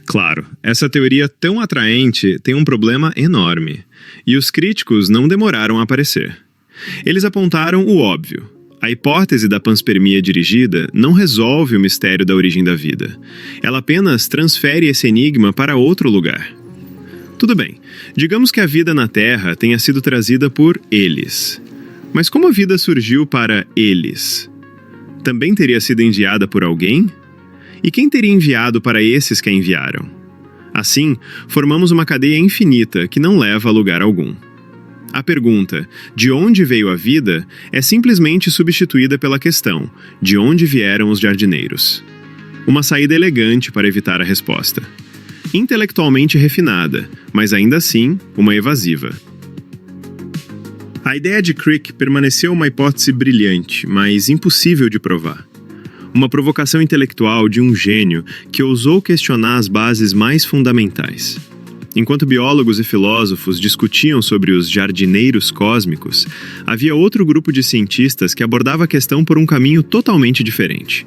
Claro, essa teoria tão atraente tem um problema enorme, e os críticos não demoraram a aparecer. Eles apontaram o óbvio. A hipótese da panspermia dirigida não resolve o mistério da origem da vida. Ela apenas transfere esse enigma para outro lugar. Tudo bem, digamos que a vida na Terra tenha sido trazida por eles. Mas como a vida surgiu para eles? Também teria sido enviada por alguém? E quem teria enviado para esses que a enviaram? Assim, formamos uma cadeia infinita que não leva a lugar algum. A pergunta, de onde veio a vida, é simplesmente substituída pela questão, de onde vieram os jardineiros? Uma saída elegante para evitar a resposta. Intelectualmente refinada, mas ainda assim, uma evasiva. A ideia de Crick permaneceu uma hipótese brilhante, mas impossível de provar. Uma provocação intelectual de um gênio que ousou questionar as bases mais fundamentais. Enquanto biólogos e filósofos discutiam sobre os jardineiros cósmicos, havia outro grupo de cientistas que abordava a questão por um caminho totalmente diferente.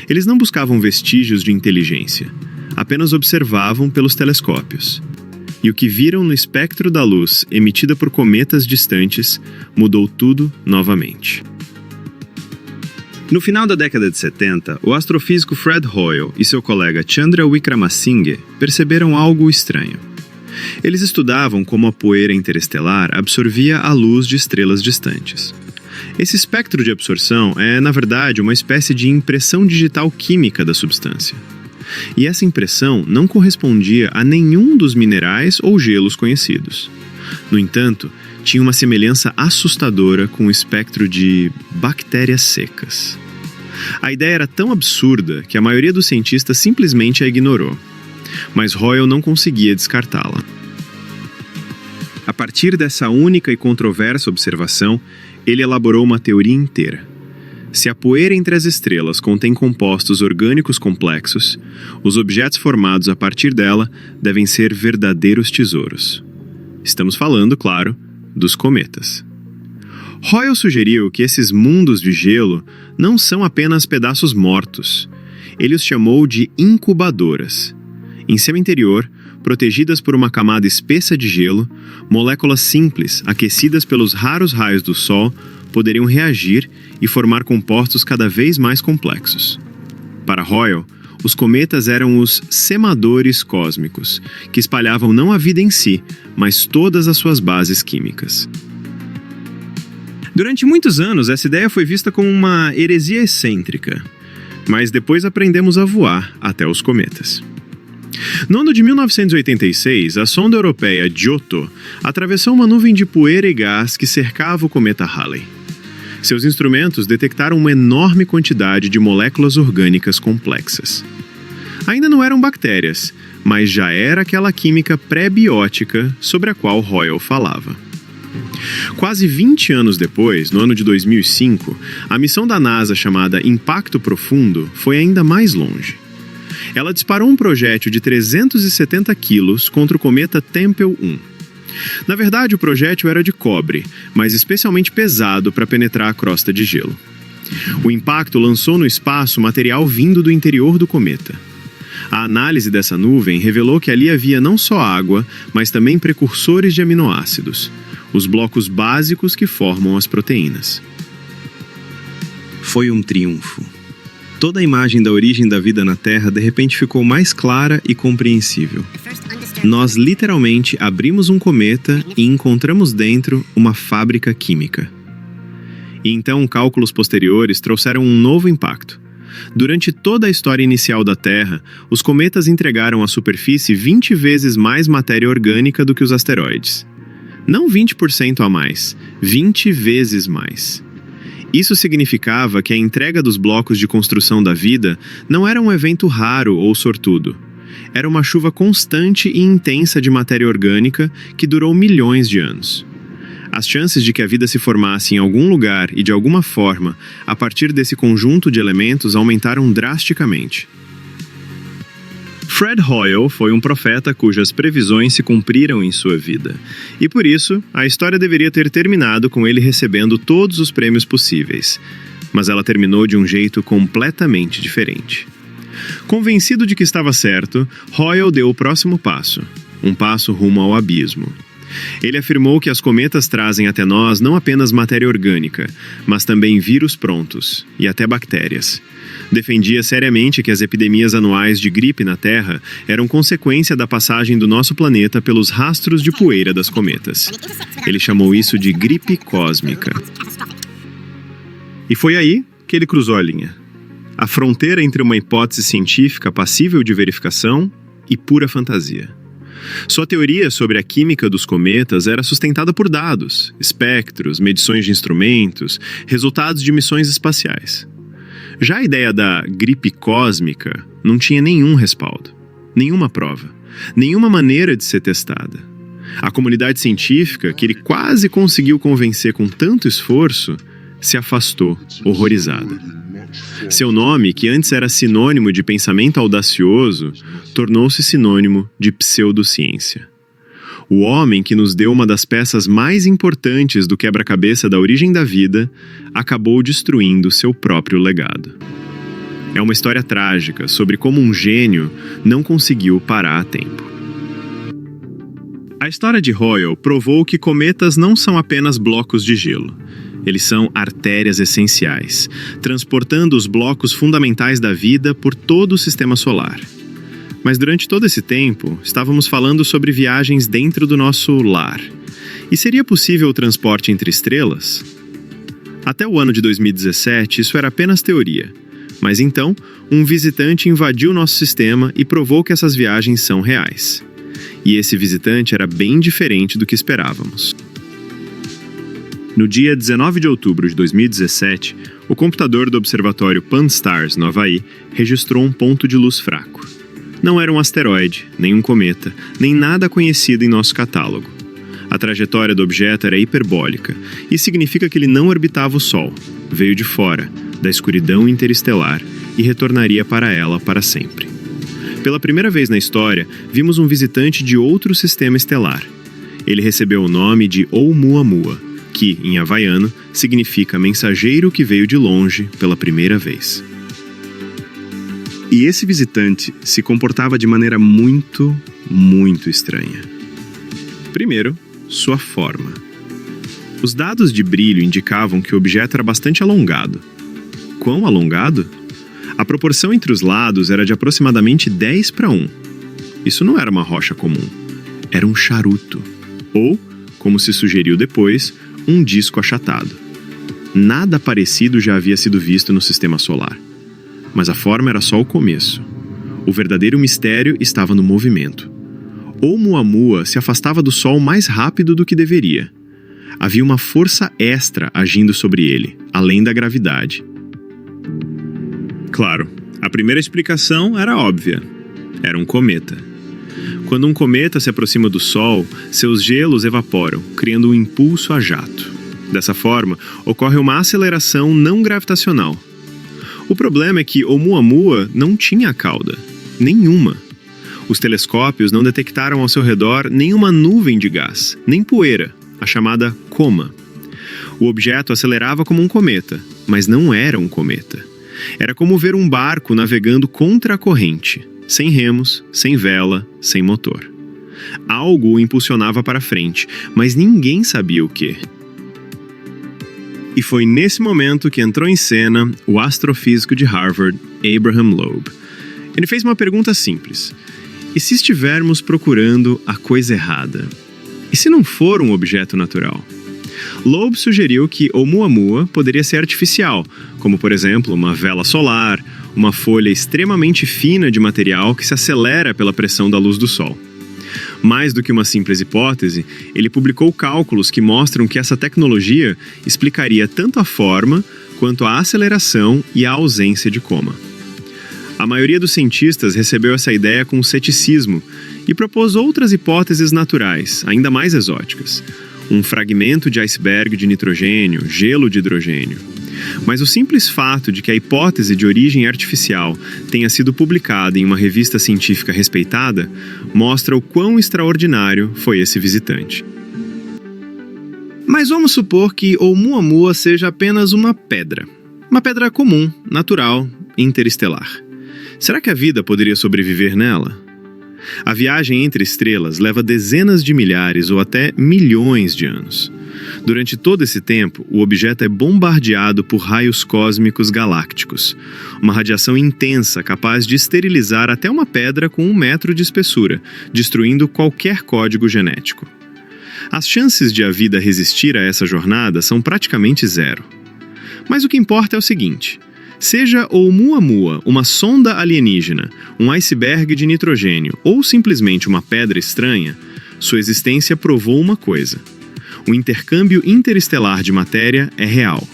Eles não buscavam vestígios de inteligência, apenas observavam pelos telescópios. E o que viram no espectro da luz emitida por cometas distantes mudou tudo novamente. No final da década de 70, o astrofísico Fred Hoyle e seu colega Chandra Wickramasinghe perceberam algo estranho. Eles estudavam como a poeira interestelar absorvia a luz de estrelas distantes. Esse espectro de absorção é, na verdade, uma espécie de impressão digital química da substância. E essa impressão não correspondia a nenhum dos minerais ou gelos conhecidos. No entanto, tinha uma semelhança assustadora com o espectro de bactérias secas. A ideia era tão absurda que a maioria dos cientistas simplesmente a ignorou. Mas Hoyle não conseguia descartá-la. A partir dessa única e controversa observação, ele elaborou uma teoria inteira. Se a poeira entre as estrelas contém compostos orgânicos complexos, os objetos formados a partir dela devem ser verdadeiros tesouros. Estamos falando, claro, dos cometas. Hoyle sugeriu que esses mundos de gelo não são apenas pedaços mortos. Ele os chamou de incubadoras. Em seu interior, protegidas por uma camada espessa de gelo, moléculas simples, aquecidas pelos raros raios do Sol, poderiam reagir e formar compostos cada vez mais complexos. Para Hoyle, os cometas eram os semadores cósmicos, que espalhavam não a vida em si, mas todas as suas bases químicas. Durante muitos anos, essa ideia foi vista como uma heresia excêntrica, mas depois aprendemos a voar até os cometas. No ano de 1986, a sonda europeia Giotto atravessou uma nuvem de poeira e gás que cercava o cometa Halley. Seus instrumentos detectaram uma enorme quantidade de moléculas orgânicas complexas. Ainda não eram bactérias, mas já era aquela química pré-biótica sobre a qual Hoyle falava. Quase 20 anos depois, no ano de 2005, a missão da NASA chamada Impacto Profundo foi ainda mais longe. Ela disparou um projétil de 370 quilos contra o cometa Tempel 1. Na verdade, o projétil era de cobre, mas especialmente pesado para penetrar a crosta de gelo. O impacto lançou no espaço material vindo do interior do cometa. A análise dessa nuvem revelou que ali havia não só água, mas também precursores de aminoácidos, os blocos básicos que formam as proteínas. Foi um triunfo. Toda a imagem da origem da vida na Terra de repente ficou mais clara e compreensível. Nós literalmente abrimos um cometa e encontramos dentro uma fábrica química. E então cálculos posteriores trouxeram um novo impacto. Durante toda a história inicial da Terra, os cometas entregaram à superfície 20 vezes mais matéria orgânica do que os asteroides. Não 20% a mais, 20 vezes mais. Isso significava que a entrega dos blocos de construção da vida não era um evento raro ou sortudo. Era uma chuva constante e intensa de matéria orgânica que durou milhões de anos. As chances de que a vida se formasse em algum lugar e de alguma forma, a partir desse conjunto de elementos, aumentaram drasticamente. Fred Hoyle foi um profeta cujas previsões se cumpriram em sua vida. E por isso, a história deveria ter terminado com ele recebendo todos os prêmios possíveis. Mas ela terminou de um jeito completamente diferente. Convencido de que estava certo, Hoyle deu o próximo passo. Um passo rumo ao abismo. Ele afirmou que as cometas trazem até nós não apenas matéria orgânica, mas também vírus prontos, e até bactérias. Defendia seriamente que as epidemias anuais de gripe na Terra eram consequência da passagem do nosso planeta pelos rastros de poeira das cometas. Ele chamou isso de gripe cósmica. E foi aí que ele cruzou a linha. A fronteira entre uma hipótese científica passível de verificação e pura fantasia. Sua teoria sobre a química dos cometas era sustentada por dados, espectros, medições de instrumentos, resultados de missões espaciais. Já a ideia da gripe cósmica não tinha nenhum respaldo, nenhuma prova, nenhuma maneira de ser testada. A comunidade científica, que ele quase conseguiu convencer com tanto esforço, se afastou, horrorizada. Seu nome, que antes era sinônimo de pensamento audacioso, tornou-se sinônimo de pseudociência. O homem que nos deu uma das peças mais importantes do quebra-cabeça da origem da vida, acabou destruindo seu próprio legado. É uma história trágica sobre como um gênio não conseguiu parar a tempo. A história de Hoyle provou que cometas não são apenas blocos de gelo. Eles são artérias essenciais, transportando os blocos fundamentais da vida por todo o sistema solar. Mas durante todo esse tempo, estávamos falando sobre viagens dentro do nosso lar. E seria possível o transporte entre estrelas? Até o ano de 2017, isso era apenas teoria. Mas então, um visitante invadiu nosso sistema e provou que essas viagens são reais. E esse visitante era bem diferente do que esperávamos. No dia 19 de outubro de 2017, o computador do observatório Pan-STARRS, no Havaí, registrou um ponto de luz fraco. Não era um asteroide, nem um cometa, nem nada conhecido em nosso catálogo. A trajetória do objeto era hiperbólica, e significa que ele não orbitava o Sol, veio de fora, da escuridão interestelar, e retornaria para ela para sempre. Pela primeira vez na história, vimos um visitante de outro sistema estelar. Ele recebeu o nome de Oumuamua, que, em havaiano, significa mensageiro que veio de longe pela primeira vez. E esse visitante se comportava de maneira muito, muito estranha. Primeiro, sua forma. Os dados de brilho indicavam que o objeto era bastante alongado. Quão alongado? A proporção entre os lados era de aproximadamente 10:1. Isso não era uma rocha comum. Era um charuto. Ou, como se sugeriu depois, um disco achatado. Nada parecido já havia sido visto no sistema solar. Mas a forma era só o começo. O verdadeiro mistério estava no movimento. Oumuamua se afastava do Sol mais rápido do que deveria. Havia uma força extra agindo sobre ele, além da gravidade. Claro, a primeira explicação era óbvia. Era um cometa. Quando um cometa se aproxima do Sol, seus gelos evaporam, criando um impulso a jato. Dessa forma, ocorre uma aceleração não gravitacional. O problema é que Oumuamua não tinha cauda. Nenhuma. Os telescópios não detectaram ao seu redor nenhuma nuvem de gás, nem poeira, a chamada coma. O objeto acelerava como um cometa, mas não era um cometa. Era como ver um barco navegando contra a corrente, sem remos, sem vela, sem motor. Algo o impulsionava para frente, mas ninguém sabia o quê. E foi nesse momento que entrou em cena o astrofísico de Harvard, Abraham Loeb. Ele fez uma pergunta simples: e se estivermos procurando a coisa errada? E se não for um objeto natural? Loeb sugeriu que Oumuamua poderia ser artificial, como por exemplo uma vela solar, uma folha extremamente fina de material que se acelera pela pressão da luz do Sol. Mais do que uma simples hipótese, ele publicou cálculos que mostram que essa tecnologia explicaria tanto a forma quanto a aceleração e a ausência de coma. A maioria dos cientistas recebeu essa ideia com ceticismo e propôs outras hipóteses naturais, ainda mais exóticas. Um fragmento de iceberg de nitrogênio, gelo de hidrogênio. Mas o simples fato de que a hipótese de origem artificial tenha sido publicada em uma revista científica respeitada mostra o quão extraordinário foi esse visitante. Mas vamos supor que Oumuamua seja apenas uma pedra. Uma pedra comum, natural, interestelar. Será que a vida poderia sobreviver nela? A viagem entre estrelas leva dezenas de milhares ou até milhões de anos. Durante todo esse tempo, o objeto é bombardeado por raios cósmicos galácticos, uma radiação intensa capaz de esterilizar até uma pedra com 1 metro de espessura, destruindo qualquer código genético. As chances de a vida resistir a essa jornada são praticamente zero. Mas o que importa é o seguinte: seja Oumuamua uma sonda alienígena, um iceberg de nitrogênio ou simplesmente uma pedra estranha, sua existência provou uma coisa: o intercâmbio interestelar de matéria é real.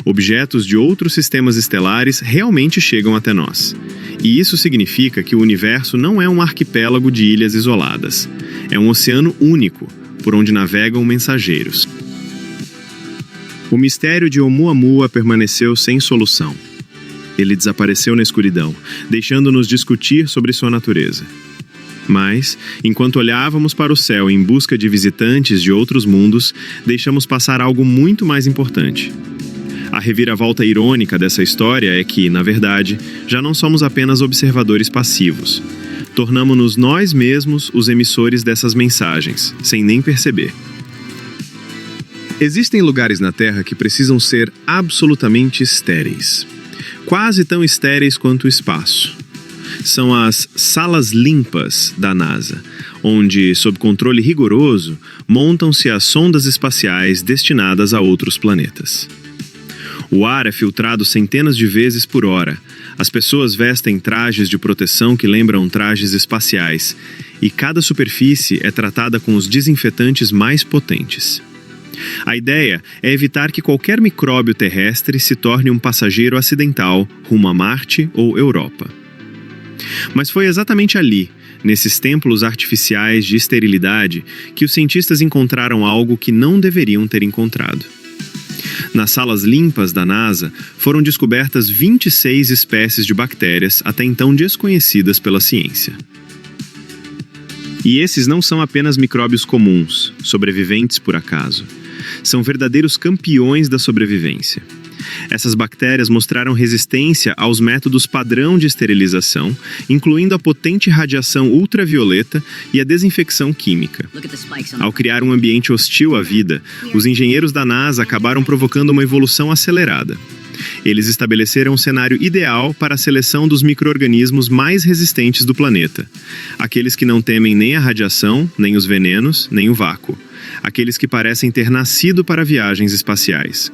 Objetos de outros sistemas estelares realmente chegam até nós. E isso significa que o universo não é um arquipélago de ilhas isoladas. É um oceano único, por onde navegam mensageiros. O mistério de Oumuamua permaneceu sem solução. Ele desapareceu na escuridão, deixando-nos discutir sobre sua natureza. Mas, enquanto olhávamos para o céu em busca de visitantes de outros mundos, deixamos passar algo muito mais importante. A reviravolta irônica dessa história é que, na verdade, já não somos apenas observadores passivos. Tornamo-nos nós mesmos os emissores dessas mensagens, sem nem perceber. Existem lugares na Terra que precisam ser absolutamente estéreis. Quase tão estéreis quanto o espaço. São as salas limpas da NASA, onde, sob controle rigoroso, montam-se as sondas espaciais destinadas a outros planetas. O ar é filtrado centenas de vezes por hora, as pessoas vestem trajes de proteção que lembram trajes espaciais, e cada superfície é tratada com os desinfetantes mais potentes. A ideia é evitar que qualquer micróbio terrestre se torne um passageiro acidental rumo a Marte ou Europa. Mas foi exatamente ali, nesses templos artificiais de esterilidade, que os cientistas encontraram algo que não deveriam ter encontrado. Nas salas limpas da NASA, foram descobertas 26 espécies de bactérias até então desconhecidas pela ciência. E esses não são apenas micróbios comuns, sobreviventes por acaso. São verdadeiros campeões da sobrevivência. Essas bactérias mostraram resistência aos métodos padrão de esterilização, incluindo a potente radiação ultravioleta e a desinfecção química. Ao criar um ambiente hostil à vida, os engenheiros da NASA acabaram provocando uma evolução acelerada. Eles estabeleceram um cenário ideal para a seleção dos micro-organismos mais resistentes do planeta. Aqueles que não temem nem a radiação, nem os venenos, nem o vácuo. Aqueles que parecem ter nascido para viagens espaciais.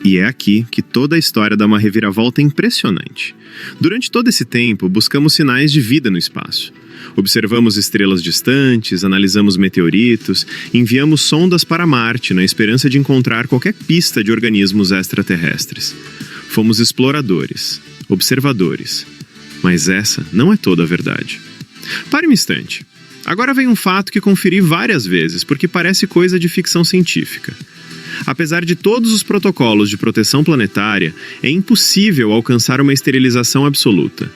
E é aqui que toda a história dá uma reviravolta impressionante. Durante todo esse tempo, buscamos sinais de vida no espaço. Observamos estrelas distantes, analisamos meteoritos, enviamos sondas para Marte na esperança de encontrar qualquer pista de organismos extraterrestres. Fomos exploradores, observadores. Mas essa não é toda a verdade. Pare um instante. Agora vem um fato que conferi várias vezes, porque parece coisa de ficção científica. Apesar de todos os protocolos de proteção planetária, é impossível alcançar uma esterilização absoluta.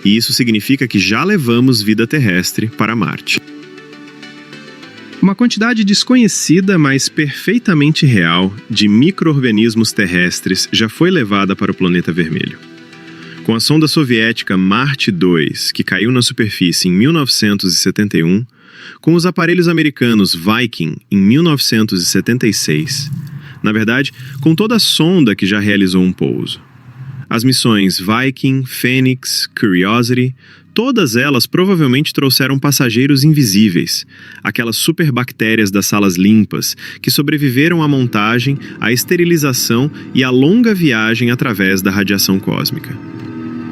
E isso significa que já levamos vida terrestre para Marte. Uma quantidade desconhecida, mas perfeitamente real, de micro-organismos terrestres já foi levada para o planeta vermelho. Com a sonda soviética Marte 2, que caiu na superfície em 1971, com os aparelhos americanos Viking em 1976, Na verdade, com toda a sonda que já realizou um pouso. As missões Viking, Phoenix, Curiosity, todas elas provavelmente trouxeram passageiros invisíveis, aquelas superbactérias das salas limpas que sobreviveram à montagem, à esterilização e à longa viagem através da radiação cósmica.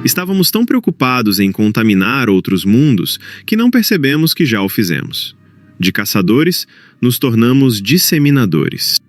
Estávamos tão preocupados em contaminar outros mundos que não percebemos que já o fizemos. De caçadores, nos tornamos disseminadores.